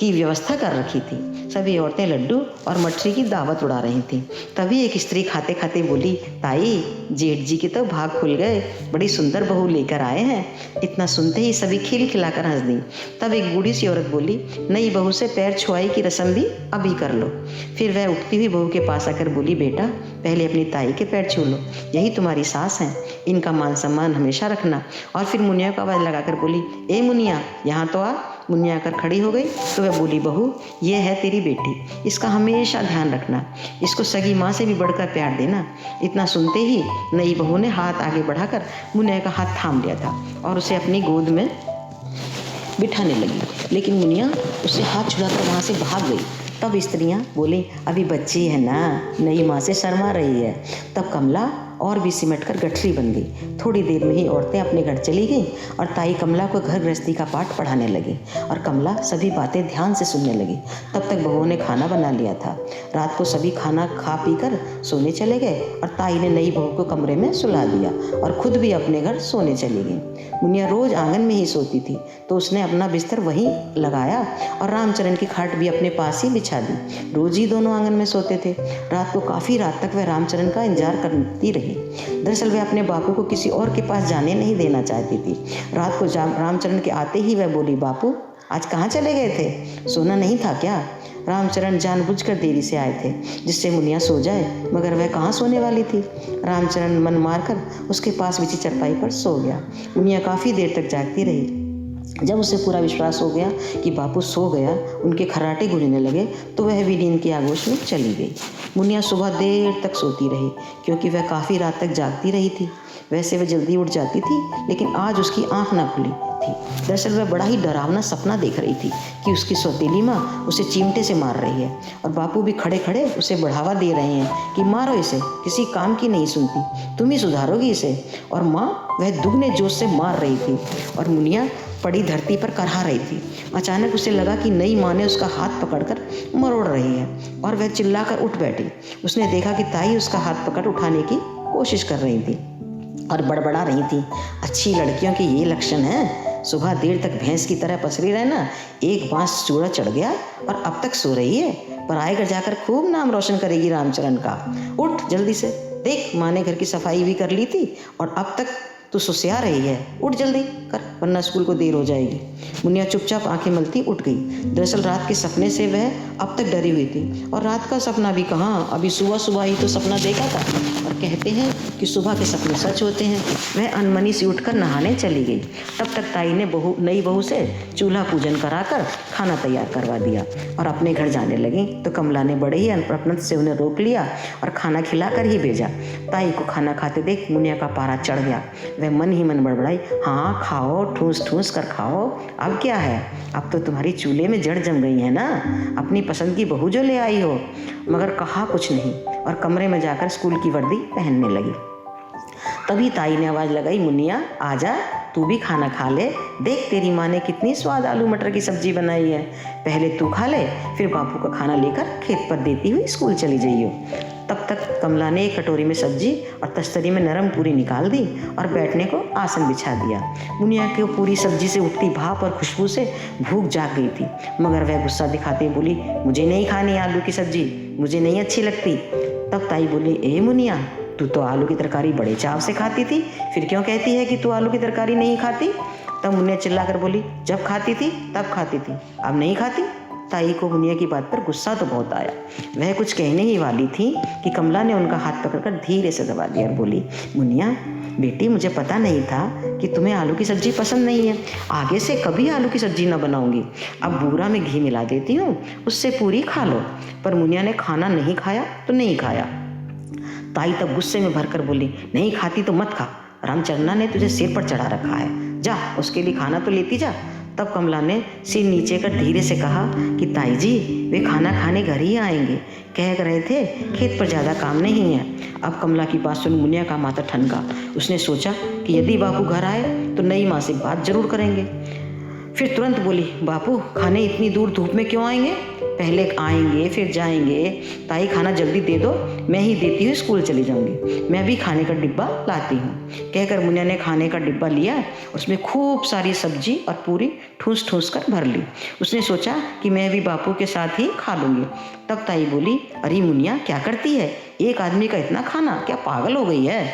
की व्यवस्था कर रखी थी। सभी औरतें लड्डू और मठरी की दावत उड़ा रही थीं। तभी एक स्त्री खाते खाते बोली, ताई, जेठ जी के तो भाग खुल गए, बड़ी सुंदर बहू लेकर आए हैं। इतना सुनते ही सभी खिलखिलाकर हंस दी। तब एक बूढ़ी सी औरत बोली, नई बहू से पैर छुआई की रस्म भी अभी कर लो। फिर वह उठती हुई बहू के पास आकर बोली, बेटा, पहले अपनी ताई के पैर छू लो, यही तुम्हारी सास हैं, इनका मान सम्मान हमेशा रखना। और फिर मुनिया को आवाज़ लगाकर बोली, ए मुनिया, यहाँ तो आ। मुनिया आकर खड़ी हो गई तो वह बोली, बहू, ये है तेरी बेटी, इसका हमेशा ध्यान रखना, इसको सगी माँ से भी बढ़कर प्यार देना। इतना सुनते ही नई बहू ने हाथ आगे बढ़ाकर मुनिया का हाथ थाम लिया था और उसे अपनी गोद में बिठाने लगी। लेकिन मुनिया उससे हाथ छुड़ाकर वहाँ से भाग गई। तब स्त्रियाँ बोली, अभी बच्ची है ना, नई माँ से शर्मा रही है। तब कमला और भी सिमट कर गठरी बन गई। थोड़ी देर में ही औरतें अपने घर चली गईं और ताई कमला को घर गृहस्थी का पाठ पढ़ाने लगी और कमला सभी बातें ध्यान से सुनने लगी। तब तक बहू ने खाना बना लिया था। रात को सभी खाना खा पी कर सोने चले गए और ताई ने नई बहू को कमरे में सुला दिया और खुद भी अपने घर सोने चली गई। मुनिया रोज आंगन में ही सोती थी, तो उसने अपना बिस्तर वहीं लगाया और रामचरण की खाट भी अपने पास ही बिछा दी। रोज ही दोनों आंगन में सोते थे। रात को काफ़ी रात तक वह रामचरण का इंतजार करती रही। दरअसल वह अपने बापू को किसी और के पास जाने नहीं देना चाहती थी। रात को रामचरण के आते ही वह बोली, बापू, आज कहाँ चले गए थे? सोना नहीं था क्या? रामचरण जानबूझकर देरी से आए थे जिससे मुनिया सो जाए, मगर वह कहाँ सोने वाली थी। रामचरण मन मारकर उसके पास बिछी चरपाई पर सो गया। मुनिया काफ़ी देर तक जागती रही। जब उसे पूरा विश्वास हो गया कि बापू सो गया, उनके खर्राटे गूंजने लगे, तो वह भी नींद की आगोश में चली गई। मुनिया सुबह देर तक सोती रही क्योंकि वह काफ़ी रात तक जागती रही थी। वैसे वह जल्दी उठ जाती थी, लेकिन आज उसकी आंख ना खुली थी। दरअसल वह बड़ा ही डरावना सपना देख रही थी कि उसकी सौतेली माँ उसे चिमटे से मार रही है और बापू भी खड़े खड़े उसे बढ़ावा दे रहे हैं कि मारो इसे, किसी काम की नहीं सुनती, तुम ही सुधारोगी इसे। और माँ वह दुगने जोश से मार रही थी और मुनिया पड़ी धरती पर करहा रही थी। अचानक उसे लगा कि नई माँ ने उसका हाथ पकड़कर मरोड़ रही है और वह चिल्लाकर उठ बैठी। उसने देखा कि ताई उसका हाथ पकड़ उठाने की कोशिश कर रही थी और बड़बड़ा रही थी, अच्छी लड़कियों के ये लक्षण हैं, सुबह देर तक भैंस की तरह पसरी रहना, एक बांस चूड़ा चढ़ गया और अब तक सो रही है, पराए घर जाकर खूब नाम रोशन करेगी रामचरण का। उठ जल्दी से, देख माँ ने घर की सफाई भी कर ली थी और अब तक तू सुसिया रही है, उठ जल्दी कर वरना स्कूल को देर हो जाएगी। मुनिया चुपचाप आंखें मलती उठ गई। दरअसल रात के सपने से वह अब तक डरी हुई थी और रात का सपना भी कहाँ, अभी सुबह सुबह ही तो सपना देखा था। और कहते हैं कि सुबह के सपने सच होते हैं। वह अनमनी सी उठकर नहाने चली गई। तब तक ताई ने नई बहू से चूल्हा पूजन कराकर खाना तैयार करवा दिया और अपने घर जाने लगी। तो कमला ने बड़े ही अनप्रपनत से उन्हें रोक लिया और खाना खिलाकर ही भेजा। ताई को खाना खाते देख मुनिया का पारा चढ़ गया। वह मन ही मन बड़बड़ाई, हाँ खाओ, ठूस ठूस कर खाओ, अब क्या है, अब तो तुम्हारी चूल्हे में जड़ जम गई है ना, अपनी पसंद की बहू जो ले आई हो। मगर कहा कुछ नहीं और कमरे में जाकर स्कूल की वर्दी पहनने लगी। तभी ताई ने आवाज़ लगाई, मुनिया आजा, तू भी खाना खा ले, देख तेरी माँ ने कितनी स्वाद आलू मटर की सब्जी बनाई है, पहले तू खा ले, फिर बापू का खाना लेकर खेत पर देती हुई स्कूल चली जाइयो। तब तक कमला ने एक कटोरी में सब्जी और तस्तरी में नरम पूरी निकाल दी और बैठने को आसन बिछा दिया। मुनिया को पूरी सब्जी से उठती भाप और खुशबू से भूख जाग गई थी, मगर वह गुस्सा दिखाते बोली, मुझे नहीं खानी आलू की सब्जी, मुझे नहीं अच्छी लगती। तब ताई बोली, ए मुनिया, तू तो आलू की तरकारी बड़े चाव से खाती थी, फिर क्यों कहती है कि तू आलू की तरकारी नहीं खाती? तब मुनिया चिल्लाकर बोली, जब खाती थी तब खाती थी, अब नहीं खाती। ताई को मुनिया की बात पर गुस्सा तो बहुत आया। वह कुछ कहने ही वाली थी कि कमला ने उनका हाथ पकड़कर धीरे से दबा दिया और बोली, मुनिया बेटी, मुझे पता नहीं था कि तुम्हें आलू की सब्जी पसंद नहीं है, आगे से कभी आलू की सब्जी न बनाऊंगी। अब बूरा में घी मिला देती हूँ, उससे पूरी खा लो। पर मुनिया ने खाना नहीं खाया तो नहीं खाया। ताई तब गुस्से में भरकर बोली, नहीं खाती तो मत खा, रामचरना ने तुझे सिर पर चढ़ा रखा है, जा उसके लिए खाना तो लेती जा। तब कमला ने सिर नीचे कर धीरे से कहा कि ताई जी, वे खाना खाने घर ही आएंगे, कह रहे थे खेत पर ज़्यादा काम नहीं है। अब कमला की बात सुन मुनिया का माथा ठनका। उसने सोचा कि यदि बापू घर आए तो नई माँ से बात जरूर करेंगे। फिर तुरंत बोली, बापू खाने इतनी दूर धूप में क्यों आएंगे? पहले आएंगे फिर जाएंगे। ताई खाना जल्दी दे दो, मैं ही देती हूँ, स्कूल चली जाऊंगी। मैं भी खाने का डिब्बा लाती हूँ। कहकर मुनिया ने खाने का डिब्बा लिया, उसमें खूब सारी सब्जी और पूरी ठूस ठूस कर भर ली। उसने सोचा कि मैं भी बापू के साथ ही खा लूँगी। तब ताई बोली, अरे मुनिया क्या करती है, एक आदमी का इतना खाना, क्या पागल हो गई है?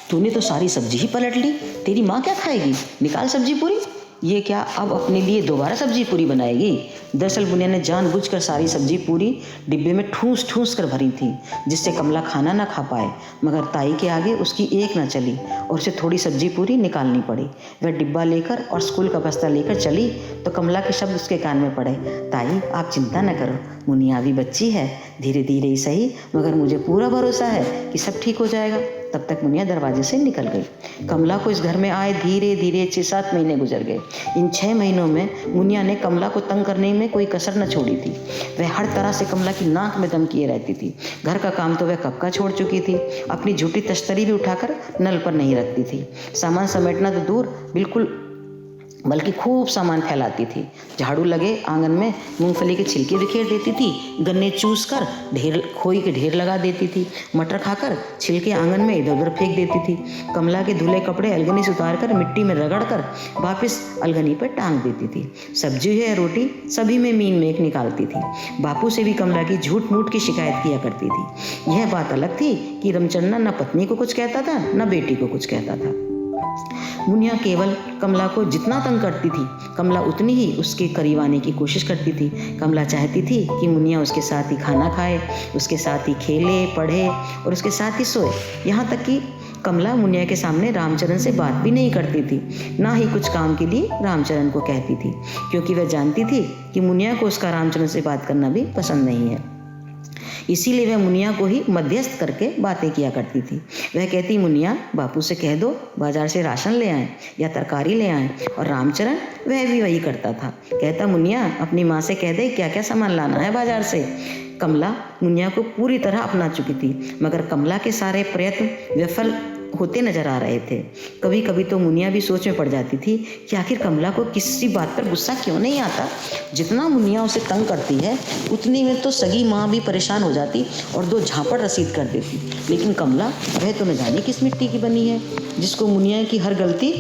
तूने तो सारी सब्जी ही पलट ली, तेरी माँ क्या खाएगी? निकाल सब्जी पूरी। ये क्या अब अपने लिए दोबारा सब्जी पूरी बनाएगी? दरअसल मुनिया ने जानबूझकर सारी सब्जी पूरी डिब्बे में ठूस ठूस कर भरी थी, जिससे कमला खाना ना खा पाए। मगर ताई के आगे उसकी एक ना चली और उसे थोड़ी सब्जी पूरी निकालनी पड़ी। वह डिब्बा लेकर और स्कूल का बस्ता लेकर चली तो कमला के शब्द उसके कान में पड़े, ताई आप चिंता न करो, मुनिया अभी बच्ची है, धीरे धीरे ही सही, मगर मुझे पूरा भरोसा है कि सब ठीक हो जाएगा। तब तक मुनिया दरवाजे से निकल गई। कमला को इस घर में आए धीरे धीरे 6-7 महीने गुजर गए। इन 6 महीनों में मुनिया ने कमला को तंग करने में कोई कसर न छोड़ी थी। वह हर तरह से कमला की नाक में दम किए रहती थी। घर का काम तो वह कब का छोड़ चुकी थी। अपनी झूठी तश्तरी भी उठाकर नल पर नहीं रखती थी। सामान समेटना तो दूर, बल्कि खूब सामान फैलाती थी। झाड़ू लगे आंगन में मूंगफली के छिलके बिखेर देती थी, गन्ने चूस कर खोई के ढेर लगा देती थी, मटर खाकर छिलके आंगन में इधर उधर फेंक देती थी। कमला के धुले कपड़े अलगनी से उतार कर मिट्टी में रगड़ कर वापस अलगनी पर टांग देती थी। सब्जी है रोटी सभी में मीन मेख निकालती थी। बापू से भी कमला की झूठ मूठ की शिकायत किया करती थी। यह बात अलग थी कि रामचन्ना न पत्नी को कुछ कहता था न बेटी को कुछ कहता था। मुनिया केवल कमला को जितना तंग करती थी, कमला उतनी ही उसके करीब आने की कोशिश करती थी। कमला चाहती थी कि मुनिया उसके साथ ही खाना खाए, उसके साथ ही खेले, पढ़े और उसके साथ ही सोए। यहाँ तक कि कमला मुनिया के सामने रामचरण से बात भी नहीं करती थी, ना ही कुछ काम के लिए रामचरण को कहती थी, क्योंकि वह जानती थी कि मुनिया को उसका रामचरण से बात करना भी पसंद नहीं है। इसीलिए वह मुनिया को ही मध्यस्थ करके बातें किया करती थी। वह कहती, मुनिया बापू से कह दो बाजार से राशन ले आएं या तरकारी ले आएं। और रामचरण वह भी वही करता था। कहता, मुनिया अपनी माँ से कह दे क्या क्या सामान लाना है बाजार से। कमला मुनिया को पूरी तरह अपना चुकी थी, मगर कमला के सारे प्रयत्न विफल होते नजर आ रहे थे। कभी कभी तो मुनिया भी सोच में पड़ जाती थी कि आखिर कमला को किसी बात पर गुस्सा क्यों नहीं आता। जितना मुनिया उसे तंग करती है उतनी में तो सगी माँ भी परेशान हो जाती और 2 झापड़ रसीद कर देती। लेकिन कमला वह तो न जाने किस मिट्टी की बनी है, जिसको मुनिया की हर गलती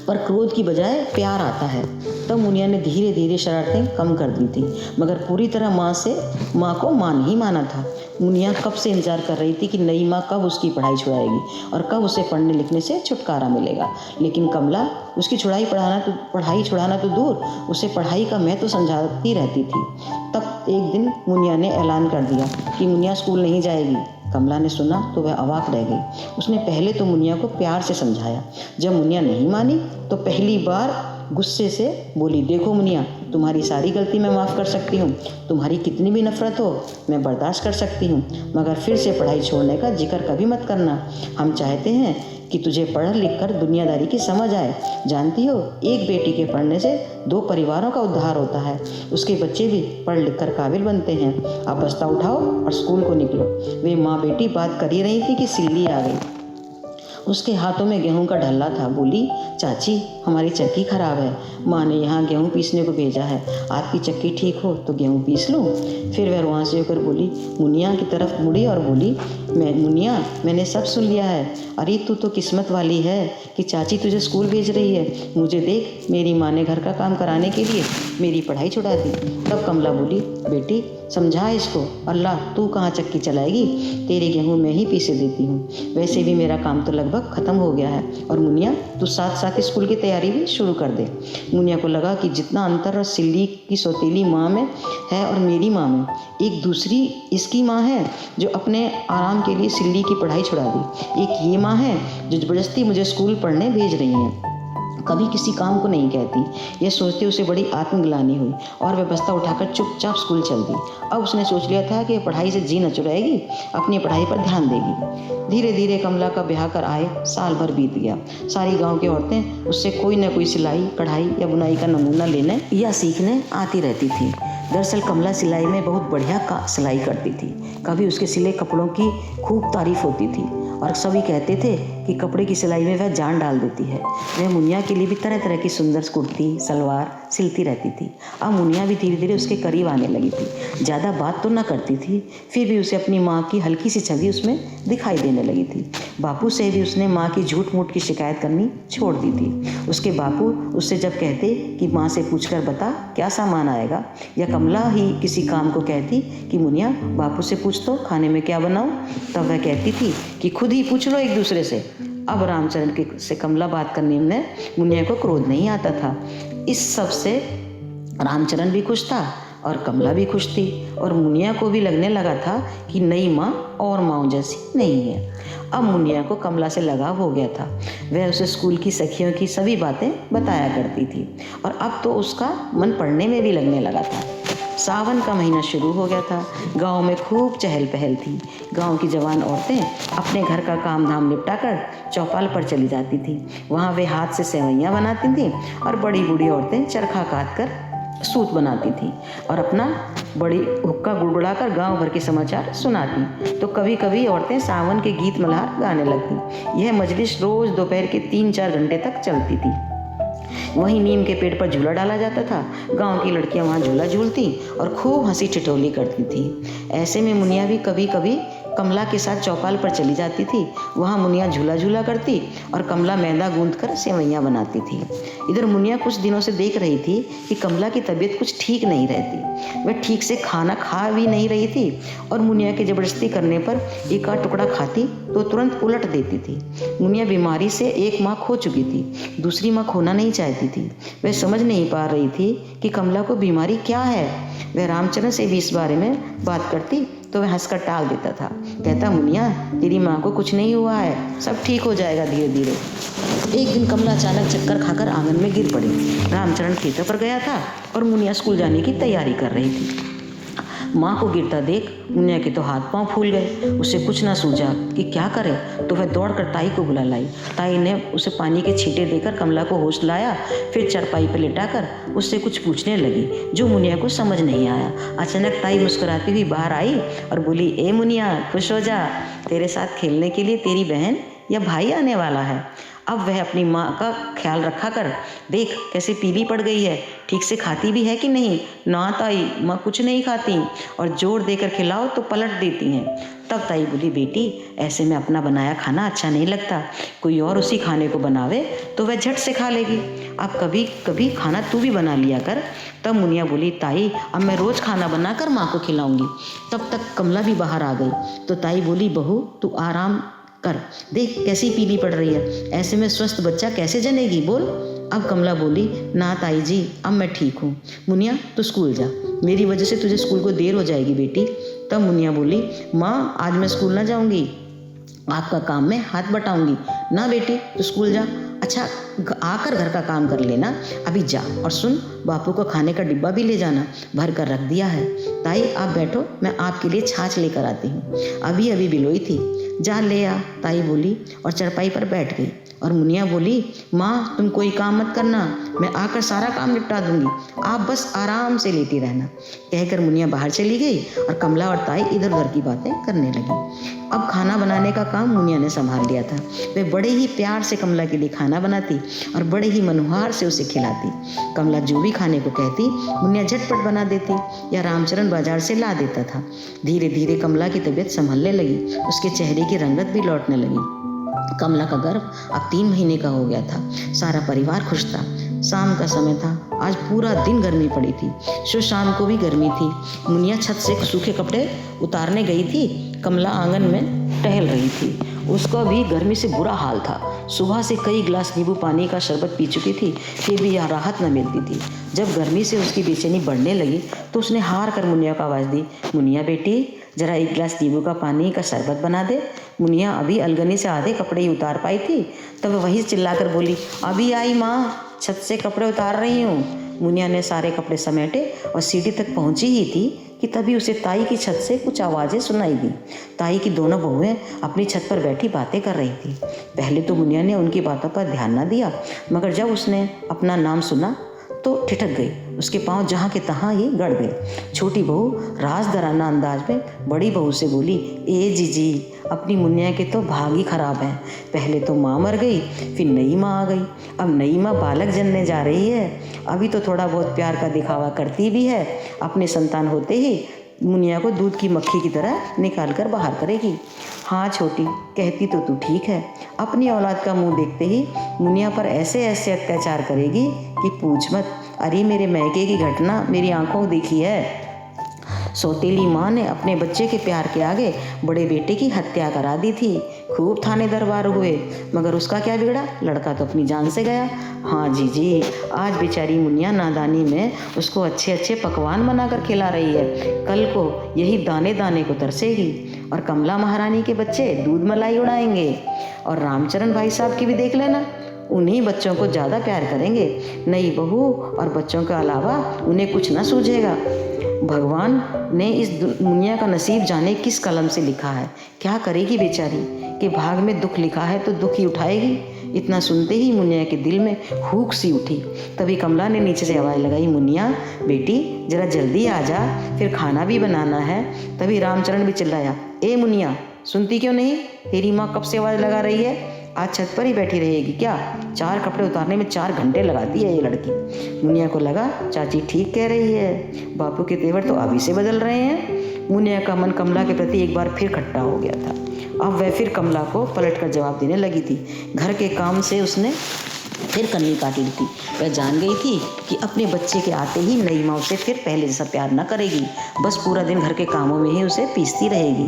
पर क्रोध की बजाय प्यार आता है। तब मुनिया ने धीरे धीरे शरारतें कम कर दी थी, मगर पूरी तरह माँ को माँ नहीं माना था। मुनिया कब से इंतजार कर रही थी कि नई माँ कब उसकी पढ़ाई छुड़ाएगी और कब उसे पढ़ने लिखने से छुटकारा मिलेगा। लेकिन कमला उसकी पढ़ाई छुड़ाना तो दूर, उसे पढ़ाई का महत्व समझाती रहती थी। तब एक दिन मुनिया ने ऐलान कर दिया कि मुनिया स्कूल नहीं जाएगी। कमला ने सुना तो वह अवाक रह गई। उसने पहले तो मुनिया को प्यार से समझाया। जब मुनिया नहीं मानी तो पहली बार गुस्से से बोली, देखो मुनिया, तुम्हारी सारी गलती मैं माफ़ कर सकती हूँ, तुम्हारी कितनी भी नफरत हो मैं बर्दाश्त कर सकती हूँ, मगर फिर से पढ़ाई छोड़ने का जिक्र कभी मत करना। हम चाहते हैं कि तुझे पढ़ लिख कर दुनियादारी की समझ आए। जानती हो, एक बेटी के पढ़ने से 2 परिवारों का उद्धार होता है, उसके बच्चे भी पढ़ लिख कर काबिल बनते हैं। अब बस्ता उठाओ और स्कूल को निकलो। वे माँ बेटी बात कर ही रही थी कि सिल्ली आ गई। उसके हाथों में गेहूं का ढल्ला था। बोली, चाची हमारी चक्की खराब है, माँ ने यहाँ गेहूं पीसने को भेजा है, आपकी चक्की ठीक हो तो गेहूं पीस लूँ। फिर वह रुआं से होकर बोली, मुनिया की तरफ मुड़ी और बोली, मुनिया मैंने सब सुन लिया है। अरे तू तो किस्मत वाली है कि चाची तुझे स्कूल भेज रही है। मुझे देख, मेरी माँ ने घर का काम कराने के लिए मेरी पढ़ाई छुड़ा दी। तब कमला बोली, बेटी समझा इसको, अल्लाह तू कहाँ चक्की चलाएगी, तेरे गेहूँ मैं ही पीसे देती हूँ। वैसे भी मेरा काम तो लगभग ख़त्म हो गया है, और मुनिया तू साथ साथ स्कूल की तैयारी भी शुरू कर दे। मुनिया को लगा कि जितना अंतर सिल्ली की सौतेली माँ में है और मेरी माँ में, एक दूसरी इसकी माँ है जो अपने आराम के लिए सिल्ली की पढ़ाई छुड़ा दी, एक ये माँ है जो ज़बरदस्ती मुझे स्कूल पढ़ने भेज रही हैं, कभी किसी काम को नहीं कहती। यह सोचते उसे बड़ी आत्मग्लानि हुई और वह बस्ता उठाकर चुपचाप स्कूल चल दी। अब उसने सोच लिया था कि पढ़ाई से जी न चुराएगी, अपनी पढ़ाई पर ध्यान देगी। धीरे धीरे कमला का ब्याह कर आए साल भर बीत गया। सारी गांव की औरतें उससे कोई न कोई सिलाई, कढ़ाई या बुनाई का नमूना लेने या सीखने आती रहती थी। दरअसल कमला सिलाई में बहुत बढ़िया सिलाई करती थी। कभी उसके सिले कपड़ों की खूब तारीफ होती थी और सभी कहते थे कि कपड़े की सिलाई में वह जान डाल देती है। वह मुनिया के लिए भी तरह तरह की सुंदर कुर्ती सलवार सिलती रहती थी। अब मुनिया भी धीरे धीरे उसके करीब आने लगी थी। ज़्यादा बात तो न करती थी, फिर भी उसे अपनी माँ की हल्की सी छवि उसमें दिखाई देने लगी थी। बापू से भी उसने माँ की झूठ मूठ की शिकायत करनी छोड़ दी थी। उसके बापू उससे जब कहते कि माँ से पूछकर बता क्या सामान आएगा, या कमला ही किसी काम को कहती कि मुनिया बापू से पूछ तो खाने में क्या बनाऊं, तब वह कहती थी कि खुद ही पूछ लो एक दूसरे से। अब रामचरण के से कमला बात करने में मुनिया को क्रोध नहीं आता था। इस सब से रामचरण भी खुश था और कमला भी खुश थी, और मुनिया को भी लगने लगा था कि नई माँ और माँ जैसी नहीं है। अब मुनिया को कमला से लगाव हो गया था। वह उसे स्कूल की सखियों की सभी बातें बताया करती थी, और अब तो उसका मन पढ़ने में भी लगने लगा था। सावन का महीना शुरू हो गया था। गांव में खूब चहल पहल थी। गांव की जवान औरतें अपने घर का काम धाम निपटाकर चौपाल पर चली जाती थी। वहां वे हाथ से सेवैयाँ बनाती थीं, और बड़ी बूढ़ी औरतें चरखा काट कर सूत बनाती थी और अपना बड़ी हुक्का गुड़गुड़ाकर गांव भर के समाचार सुनाती। तो कभी कभी औरतें सावन के गीत मल्हार गाने लगती। यह मजलिस रोज दोपहर के 3-4 घंटे तक चलती थी। वहीं नीम के पेड़ पर झूला डाला जाता था। गांव की लड़कियां वहां झूला झूलती और खूब हंसी ठिठोली करती थी। ऐसे में मुनिया भी कभी कभी कमला के साथ चौपाल पर चली जाती थी। वहाँ मुनिया झूला झूला करती और कमला मैदा गूंथ कर सेवैयाँ बनाती थी। इधर मुनिया कुछ दिनों से देख रही थी कि कमला की तबीयत कुछ ठीक नहीं रहती। वह ठीक से खाना खा भी नहीं रही थी, और मुनिया की ज़बरदस्ती करने पर एक आध टुकड़ा खाती तो तुरंत उलट देती थी। मुनिया बीमारी से एक माँ खो चुकी थी, दूसरी माँ खोना नहीं चाहती थी। वह समझ नहीं पा रही थी कि कमला को बीमारी क्या है। वह रामचरण से भी इस बारे में बात करती तो वह हंसकर टाल देता था। कहता, मुनिया तेरी माँ को कुछ नहीं हुआ है, सब ठीक हो जाएगा धीरे धीरे। एक दिन कमला अचानक चक्कर खाकर आंगन में गिर पड़ी। रामचरण खेतों पर गया था और मुनिया स्कूल जाने की तैयारी कर रही थी। माँ को गिरता देख मुनिया के तो हाथ पांव फूल गए। उसे कुछ ना सूझा कि क्या करे, तो वह दौड़कर ताई को बुला लाई। ताई ने उसे पानी के छींटे देकर कमला को होश लाया। फिर चरपाई पर लिटाकर उससे कुछ पूछने लगी जो मुनिया को समझ नहीं आया। अचानक ताई मुस्कुराती हुई बाहर आई और बोली, ए मुनिया खुश हो जा, तेरे साथ खेलने के लिए तेरी बहन या भाई आने वाला है। अब वह अपनी माँ का ख्याल रखा कर, देख कैसे पीली पड़ गई है, ठीक से खाती भी है कि नहीं। ना ताई, माँ कुछ नहीं खाती, और जोर देकर खिलाओ तो पलट देती हैं। तब ताई बोली, बेटी ऐसे में अपना बनाया खाना अच्छा नहीं लगता, कोई और उसी खाने को बनावे तो वह झट से खा लेगी। अब कभी कभी खाना तू भी बना लिया कर। तब मुनिया बोली, ताई अब मैं रोज़ खाना बनाकर माँ को खिलाऊंगी। तब तक कमला भी बाहर आ गई। तो ताई बोली, बहू तू आराम कर, देख कैसी पीली पड़ रही है, ऐसे में स्वस्थ बच्चा कैसे जनेगी, बोल। अब कमला बोली, ना ताई जी अब मैं ठीक हूँ। मुनिया तू स्कूल जा, मेरी वजह से तुझे स्कूल को देर हो जाएगी बेटी। तब मुनिया बोली, माँ आज मैं स्कूल ना जाऊँगी, आपका काम में हाथ बटाऊंगी। ना बेटी तू स्कूल जा, अच्छा आकर घर का काम कर लेना, अभी जा। और सुन, बापू को खाने का डिब्बा भी ले जाना, भर कर रख दिया है। ताई आप बैठो, मैं आपके लिए छाछ लेकर आती हूँ, अभी अभी बिलोई थी, जा ले आ। ताई बोली और चरपाई पर बैठ गई। और मुनिया बोली, माँ तुम कोई काम मत करना, मैं आकर सारा काम निपटा दूंगी, आप बस आराम से लेटी रहना। कहकर मुनिया बाहर चली गई और कमला और ताई इधर उधर की बातें करने लगी। अब खाना बनाने का काम मुनिया ने संभाल लिया था। वे बड़े ही प्यार से कमला के लिए खाना बनाती और बड़े ही मनोहार से उसे खिलाती। कमला जो भी खाने को कहती मुनिया झटपट बना देती या रामचरण बाजार से ला देता था। धीरे धीरे कमला की तबीयत संभलने लगी, उसके चेहरे की रंगत भी लौटने लगी। कमला का गर्भ अब 3 महीने का हो गया था। सारा परिवार खुश था। शाम का समय था, आज पूरा दिन गर्मी पड़ी थी, सो शाम को भी गर्मी थी। मुनिया छत से सूखे कपड़े उतारने गई थी। कमला आंगन में टहल रही थी। उसका भी गर्मी से बुरा हाल था। सुबह से कई गिलास नींबू पानी का शरबत पी चुकी थी, फिर भी यह राहत न मिलती थी। जब गर्मी से उसकी बेचैनी बढ़ने लगी तो उसने हार कर मुनिया को आवाज़ दी, मुनिया बेटी जरा 1 गिलास नींबू का पानी का शरबत बना दे। मुनिया अभी अलगनी से आधे कपड़े ही उतार पाई थी, तब वही चिल्लाकर बोली, अभी आई माँ, छत से कपड़े उतार रही हूँ। मुनिया ने सारे कपड़े समेटे और सीढ़ी तक पहुँची ही थी कि तभी उसे ताई की छत से कुछ आवाज़ें सुनाई दी। ताई की दोनों बहुएं अपनी छत पर बैठी बातें कर रही थी। पहले तो मुनिया ने उनकी बातों पर ध्यान न दिया, मगर जब उसने अपना नाम सुना तो ठिठक गई उसके पाँव जहाँ के तहाँ ही गड़ गए। छोटी बहू राज दराना अंदाज में बड़ी बहू से बोली, ए जीजी, अपनी मुनिया के तो भाग ही खराब हैं। पहले तो माँ मर गई, फिर नई माँ आ गई, अब नई माँ बालक जनने जा रही है। अभी तो थोड़ा बहुत प्यार का दिखावा करती भी है, अपने संतान होते ही मुनिया को दूध की मक्खी की तरह निकाल कर बाहर करेगी। हाँ छोटी, कहती तो तू ठीक है, अपनी औलाद का मुंह देखते ही मुनिया पर ऐसे ऐसे अत्याचार करेगी कि पूछ मत। अरे मेरे मैके की घटना मेरी आंखों देखी है। सौतेली माँ ने अपने बच्चे के प्यार के आगे बड़े बेटे की हत्या करा दी थी। खूब थाने दरबार हुए, मगर उसका क्या बिगड़ा, लड़का तो अपनी जान से गया। हाँ जी, आज बेचारी मुनिया नादानी में उसको अच्छे अच्छे पकवान बनाकर खिला रही है, कल को यही दाने दाने को तरसेगी। और कमला महारानी के बच्चे दूध मलाई उड़ाएंगे। और रामचरण भाई साहब की भी देख लेना, उन्हीं बच्चों को ज़्यादा प्यार करेंगे। नई बहू और बच्चों के अलावा उन्हें कुछ ना सूझेगा। भगवान ने इस मुनिया का नसीब जाने किस कलम से लिखा है। क्या करेगी बेचारी, कि भाग में दुख लिखा है तो दुख ही उठाएगी। इतना सुनते ही मुनिया के दिल में हूक सी उठी। तभी कमला ने नीचे से आवाज़ लगाई, मुनिया बेटी जरा जल्दी आ जा, फिर खाना भी बनाना है। तभी रामचरण भी चिल्लाया, ए मुनिया, सुनती क्यों नहीं? तेरी माँ कब से आवाज़ लगा रही है, आज छत पर ही बैठी रहेगी क्या? 4 कपड़े उतारने में 4 घंटे लगाती है ये लड़की। मुनिया को लगा चाची ठीक कह रही है, बापू के तेवर तो अभी से बदल रहे हैं। मुनिया का मन कमला के प्रति एक बार फिर खट्टा हो गया था। अब वह फिर कमला को पलट कर जवाब देने लगी थी। घर के काम से उसने फिर कन्नी काटी थी। वह जान गई थी कि अपने बच्चे के आते ही नई माँ उसे फिर पहले जैसा प्यार न करेगी, बस पूरा दिन घर के कामों में ही उसे पीसती रहेगी।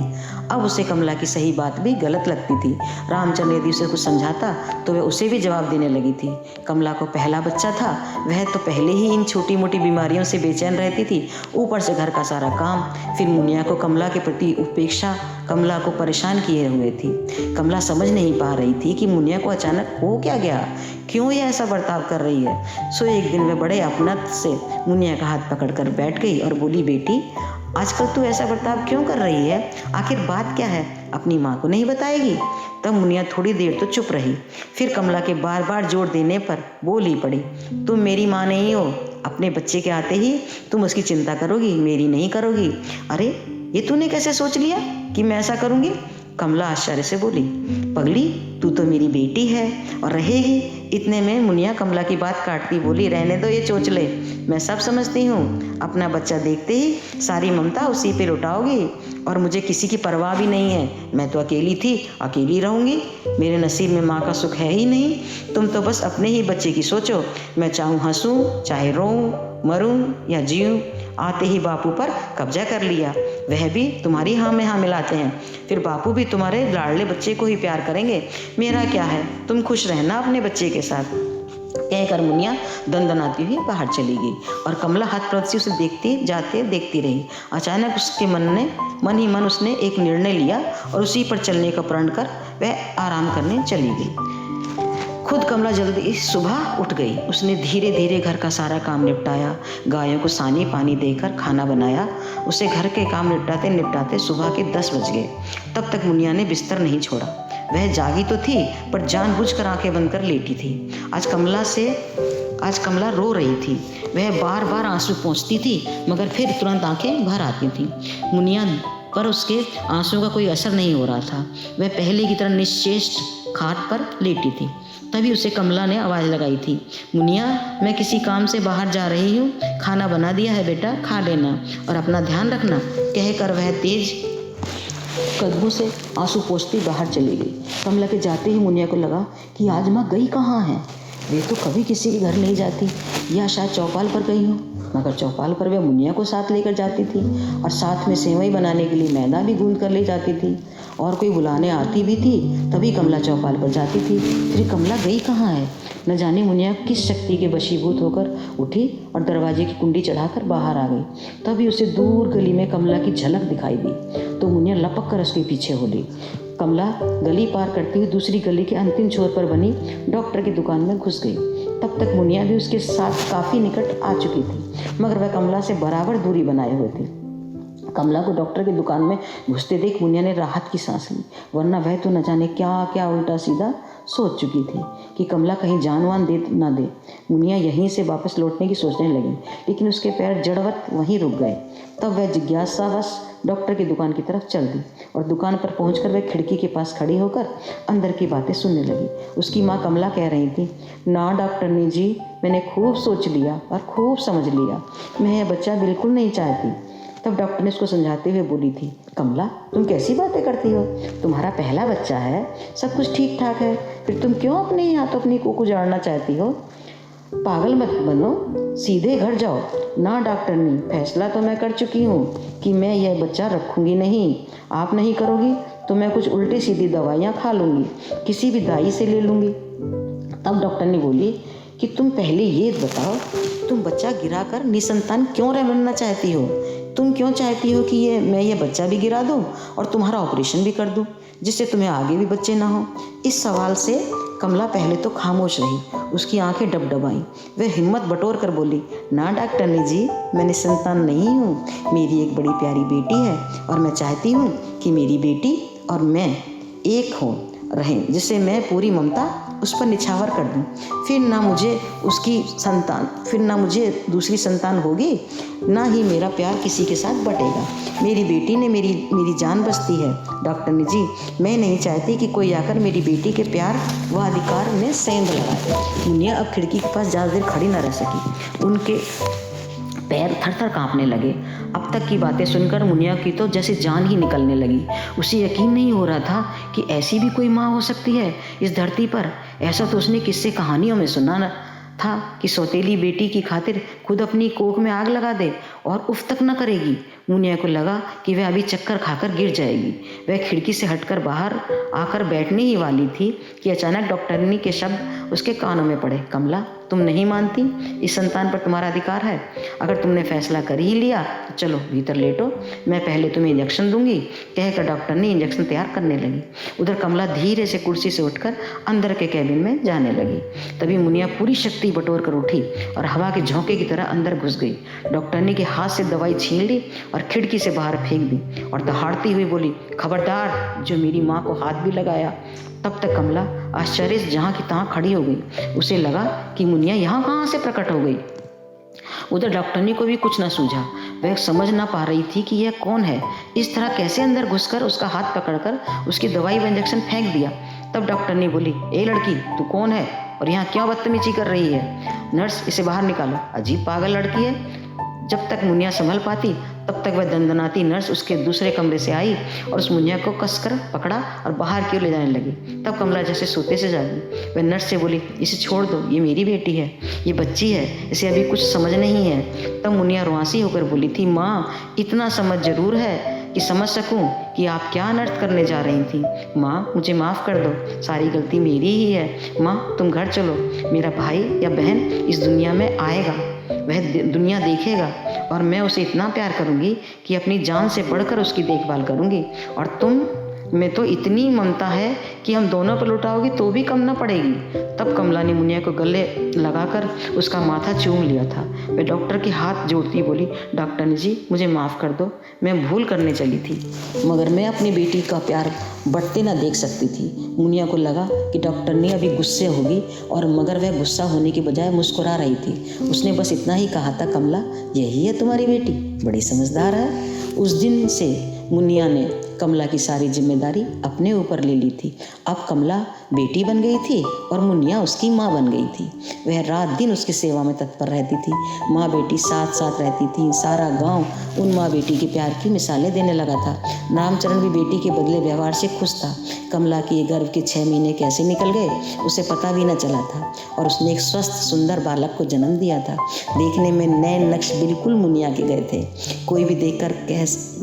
अब उसे कमला की सही बात भी गलत लगती थी। रामचंद्र यदि उसे कुछ समझाता तो वह उसे भी जवाब देने लगी थी। कमला को पहला बच्चा था, वह तो पहले ही इन छोटी मोटी बीमारियों से बेचैन रहती थी, ऊपर से घर का सारा काम, फिर मुनिया को कमला के प्रति उपेक्षा कमला को परेशान किए हुए थी। कमला समझ नहीं पा रही थी कि मुनिया को अचानक हो क्या गया, क्यों ये ऐसा बर्ताव कर रही है। सो एक दिन वह बड़े अपनत से मुनिया का हाथ पकड़कर बैठ गई और बोली, बेटी आजकल तू ऐसा बर्ताव क्यों कर रही है, आखिर बात क्या है, अपनी माँ को नहीं बताएगी? तब मुनिया थोड़ी देर तो चुप रही, फिर कमला के बार बार जोर देने पर बोल ही पड़ी, तुम मेरी माँ नहीं हो, अपने बच्चे के आते ही तुम उसकी चिंता करोगी, मेरी नहीं करोगी। अरे ये तूने कैसे सोच लिया कि मैं ऐसा करूँगी? कमला आश्चर्य से बोली, पगली तू तो मेरी बेटी है और रहेगी। इतने में मुनिया कमला की बात काटती बोली, रहने दो ये चोचले, मैं सब समझती हूँ। अपना बच्चा देखते ही सारी ममता उसी पे लुटाओगी और मुझे किसी की परवाह भी नहीं है। मैं तो अकेली थी, अकेली रहूँगी, मेरे नसीब में माँ का सुख है ही नहीं। तुम तो बस अपने ही बच्चे की सोचो, मैं चाहूँ हंसूँ, चाहे रोऊँ, मरूँ या जीऊँ। आते ही बापू पर कब्जा कर लिया, वह भी तुम्हारी हाँ में हाँ मिलाते हैं, फिर बापू भी तुम्हारे लाडले बच्चे को ही प्यार करेंगे। मेरा क्या है, तुम खुश रहना अपने बच्चे के साथ। कहकर मुनिया दंदनाती हुई बाहर चली गई और कमला हाथ से उसे देखती रही। अचानक उसके मन ही मन उसने एक निर्णय लिया और उसी पर चलने का प्रण कर वह आराम करने चली गई। खुद कमला जल्दी सुबह उठ गई। उसने धीरे धीरे घर का सारा काम निपटाया, गायों को सानी पानी देकर खाना बनाया। उसे घर के काम निपटाते निपटाते सुबह के 10 बज गए। तब तक मुनिया ने बिस्तर नहीं छोड़ा। वह जागी तो थी पर जानबूझकर आंखें बंद कर लेटी थी। आज कमला रो रही थी। वह बार बार आंसू पोंछती थी मगर फिर तुरंत आंखें भर आती थीं। मुनिया पर उसके आंसुओं का कोई असर नहीं हो रहा था। वह पहले की तरह निश्चेष्ट खाट पर लेटी थी। तभी उसे कमला ने आवाज़ लगाई थी, मुनिया मैं किसी काम से बाहर जा रही हूँ, खाना बना दिया है बेटा, खा लेना और अपना ध्यान रखना। कहकर वह तेज कदमों से आंसू पोंछती बाहर चली गई। कमला के जाते ही मुनिया को लगा कि आज माँ गई कहाँ है। वे तो कभी किसी के घर नहीं जाती, या शायद चौपाल पर गई हो। मगर चौपाल पर वह मुनिया को साथ लेकर जाती थी और साथ में सेवई बनाने के लिए मैदा भी गूंद कर ले जाती थी और कोई बुलाने आती भी थी तभी कमला चौपाल पर जाती थी। फिर कमला गई कहाँ है? न जाने मुनिया किस शक्ति के वशीभूत होकर उठी और दरवाजे की कुंडी चढ़ाकर बाहर आ गई। तभी उसे दूर गली में कमला की झलक दिखाई दी तो मुनिया लपक कर उसके पीछे हो ली। कमला गली पार करती हुई दूसरी गली के अंतिम छोर पर बनी डॉक्टर की दुकान में घुस गई। तब तक मुनिया भी उसके साथ काफ़ी निकट आ चुकी थी मगर वह कमला से बराबर दूरी बनाए हुए थी। कमला को डॉक्टर की दुकान में घुसते देख मुनिया ने राहत की सांस ली, वरना वह तो न जाने क्या क्या उल्टा सीधा सोच चुकी थी कि कमला कहीं जान वान दे ना दे। मुनिया यहीं से वापस लौटने की सोचने लगी, लेकिन उसके पैर जड़वत वहीं रुक गए। तब वह जिज्ञासावश डॉक्टर की दुकान की तरफ चल दी और दुकान पर पहुंचकर वह खिड़की के पास खड़ी होकर अंदर की बातें सुनने लगी। उसकी माँ कमला कह रही थी, ना डॉक्टरनी जी, मैंने खूब सोच लिया और खूब समझ लिया, मैं यह बच्चा बिल्कुल नहीं चाहती। तब डॉक्टर ने उसको समझाते हुए बोली थी, कमला तुम कैसी बातें करती हो, तुम्हारा पहला बच्चा है, सब कुछ ठीक ठाक है, फिर तुम क्यों अपने ही हाथों अपनी कोख उजाड़ना चाहती हो? पागल मत बनो, सीधे घर जाओ। ना डॉक्टरनी, फैसला तो मैं कर चुकी हूँ कि मैं यह बच्चा रखूँगी नहीं। आप नहीं करोगी तो मैं कुछ उल्टी सीधी दवाइयाँ खा लूँगी, किसी भी दाई से ले लूँगी। तब डॉक्टरनी बोली कि तुम पहले ये बताओ, तुम बच्चा गिराकर निसंतान क्यों रहना चाहती हो? तुम क्यों चाहती हो कि मैं ये बच्चा भी गिरा दूँ और तुम्हारा ऑपरेशन भी कर दूँ, जिससे तुम्हें आगे भी बच्चे ना हो? इस सवाल से कमला पहले तो खामोश रही, उसकी आंखें डबडबाईं। वह हिम्मत बटोर कर बोली, ना डॉक्टरनी जी, मैं निसंतान नहीं हूँ, मेरी एक बड़ी प्यारी बेटी है और मैं चाहती हूँ कि मेरी बेटी और मैं एक हो रहें, जिससे मैं पूरी ममता उस पर निछावर कर दूँ। फिर ना मुझे दूसरी संतान होगी, ना ही मेरा प्यार किसी के साथ बटेगा। मेरी बेटी ने मेरी जान बसती है डॉक्टरनी जी, मैं नहीं चाहती कि कोई आकर मेरी बेटी के प्यार व अधिकार में सेंध लगाए। मुनिया अब खिड़की के पास ज़्यादा देर खड़ी न रह सकी, उनके पैर थर थर काँपने लगे। अब तक की बातें सुनकर मुनिया की तो जैसे जान ही निकलने लगी। उसे यकीन नहीं हो रहा था कि ऐसी भी कोई माँ हो सकती है इस धरती पर। ऐसा तो उसने किस्से कहानियों में सुना था कि सौतेली बेटी की खातिर खुद अपनी कोख में आग लगा दे और उफ तक न करेगी। मुनिया को लगा कि वह अभी चक्कर खाकर गिर जाएगी। वह खिड़की से हटकर बाहर आकर बैठने ही वाली थी कि अचानक डॉक्टरनी के शब्द उसके कानों में पड़े, कमला तुम नहीं मानती, इस संतान पर तुम्हारा अधिकार है। अगर तुमने फैसला कर ही लिया तो चलो भीतर लेटो, मैं पहले तुम्हें इंजेक्शन दूंगी। कहकर डॉक्टर ने इंजेक्शन तैयार करने लगी। उधर कमला धीरे से कुर्सी से उठकर अंदर के कैबिन में जाने लगी। तभी मुनिया पूरी शक्ति बटोर कर उठी और हवा के झोंके की तरह अंदर घुस गई। डॉक्टरनी के हाथ से दवाई छीन ली और खिड़की से बाहर फेंक दी और दहाड़ती हुई बोली, खबरदार जो मेरी माँ को हाथ भी लगाया। तब तक कमला आश्चर्य से जहाँ की तहाँ खड़ी हो गई। उसे लगा कि मुनिया यहाँ कहाँ से प्रकट हो गई। उधर डॉक्टरनी को भी कुछ न सूझा। वह समझ ना पा रही थी कि यह कौन है, इस तरह कैसे अंदर घुसकर उसका हाथ पकड़कर उसकी दवाई व इंजेक्शन फेंक दिया। तब डॉक्टरनी बोली, ए लड़की तू कौन है और यहाँ क्यों बदतमीजी कर रही है? नर्स इसे बाहर निकालो, अजीब पागल लड़की है। जब तक मुनिया संभल पाती तब तक वह दंदनाती नर्स उसके दूसरे कमरे से आई और उस मुनिया को कसकर पकड़ा और बाहर की ओर ले जाने लगी। तब कमला जैसे सोते से जागी। वह नर्स से बोली, इसे छोड़ दो, ये मेरी बेटी है, ये बच्ची है, इसे अभी कुछ समझ नहीं है। तब मुनिया रुआंसी होकर बोली थी, माँ इतना समझ जरूर है कि समझ सकूं कि आप क्या अनर्थ करने जा रही थी। माँ मुझे माफ़ कर दो, सारी गलती मेरी ही है। माँ तुम घर चलो, मेरा भाई या बहन इस दुनिया में आएगा, वह दुनिया देखेगा और मैं उसे इतना प्यार करूँगी कि अपनी जान से बढ़कर उसकी देखभाल करूँगी। और तुम में तो इतनी ममता है कि हम दोनों पर लुटाओगी तो भी कम न पड़ेगी। तब कमला ने मुनिया को गले लगाकर उसका माथा चूम लिया था। वह डॉक्टर के हाथ जोड़ती बोली, डॉक्टर जी मुझे माफ़ कर दो, मैं भूल करने चली थी, मगर मैं अपनी बेटी का प्यार बढ़ते ना देख सकती थी। मुनिया को लगा कि डॉक्टर ने अभी गुस्से होगी और मगर वह गुस्सा होने के बजाय मुस्कुरा रही थी। उसने बस इतना ही कहा था, कमला यही है तुम्हारी बेटी, बड़ी समझदार है। उस दिन से मुनिया ने कमला की सारी जिम्मेदारी अपने ऊपर ले ली थी। अब कमला बेटी बन गई थी और मुनिया उसकी माँ बन गई थी। वह रात दिन उसकी सेवा में तत्पर रहती थी। माँ बेटी साथ साथ रहती थी। सारा गांव उन माँ बेटी के प्यार की मिसालें देने लगा था। रामचरण भी बेटी के बदले व्यवहार से खुश था। कमला के गर्भ के 6 महीने कैसे निकल गए उसे पता भी न चला था और उसने एक स्वस्थ सुंदर बालक को जन्म दिया था। देखने में नए नक्श बिल्कुल मुनिया के गए थे। कोई भी देखकर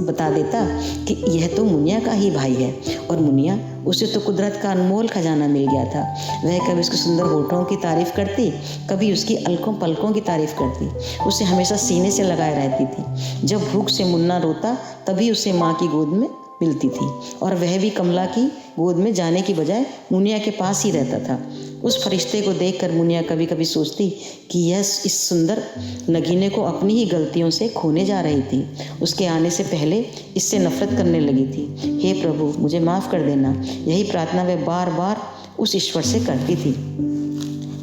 बता देता कि यह तो मुनिया का ही भाई है। और मुनिया, उसे तो कुदरत का अनमोल खजाना मिल गया था। वह कभी उसके सुंदर होठों की तारीफ करती, कभी उसकी अलकों पलकों की तारीफ करती। उसे हमेशा सीने से लगाए रहती थी। जब भूख से मुन्ना रोता तभी उसे माँ की गोद में मिलती थी और वह भी कमला की गोद में जाने की बजाय मुनिया के पास ही रहता था। उस फरिश्ते को देखकर मुनिया कभी कभी सोचती कि यह इस सुंदर नगीने को अपनी ही गलतियों से खोने जा रही थी। उसके आने से पहले इससे नफरत करने लगी थी। हे प्रभु मुझे माफ़ कर देना, यही प्रार्थना वह बार बार उस ईश्वर से करती थी।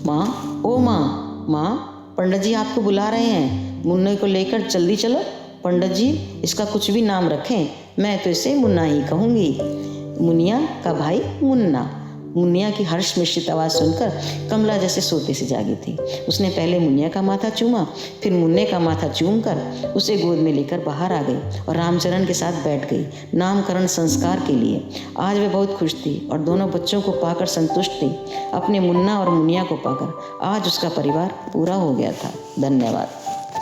माँ, ओ माँ, माँ, पंडित जी आपको बुला रहे हैं, मुन्ने को लेकर जल्दी चलो। पंडित जी, इसका कुछ भी नाम रखें, मैं तो इसे मुन्ना ही कहूँगी। मुनिया का भाई मुन्ना। मुनिया की हर्ष मिश्रित आवाज़ सुनकर कमला जैसे सोते से जागी थी। उसने पहले मुनिया का माथा चूमा, फिर मुन्ने का माथा चूमकर उसे गोद में लेकर बाहर आ गई और रामचरण के साथ बैठ गई नामकरण संस्कार के लिए। आज वह बहुत खुश थी और दोनों बच्चों को पाकर संतुष्ट थी। अपने मुन्ना और मुनिया को पाकर आज उसका परिवार पूरा हो गया था। धन्यवाद।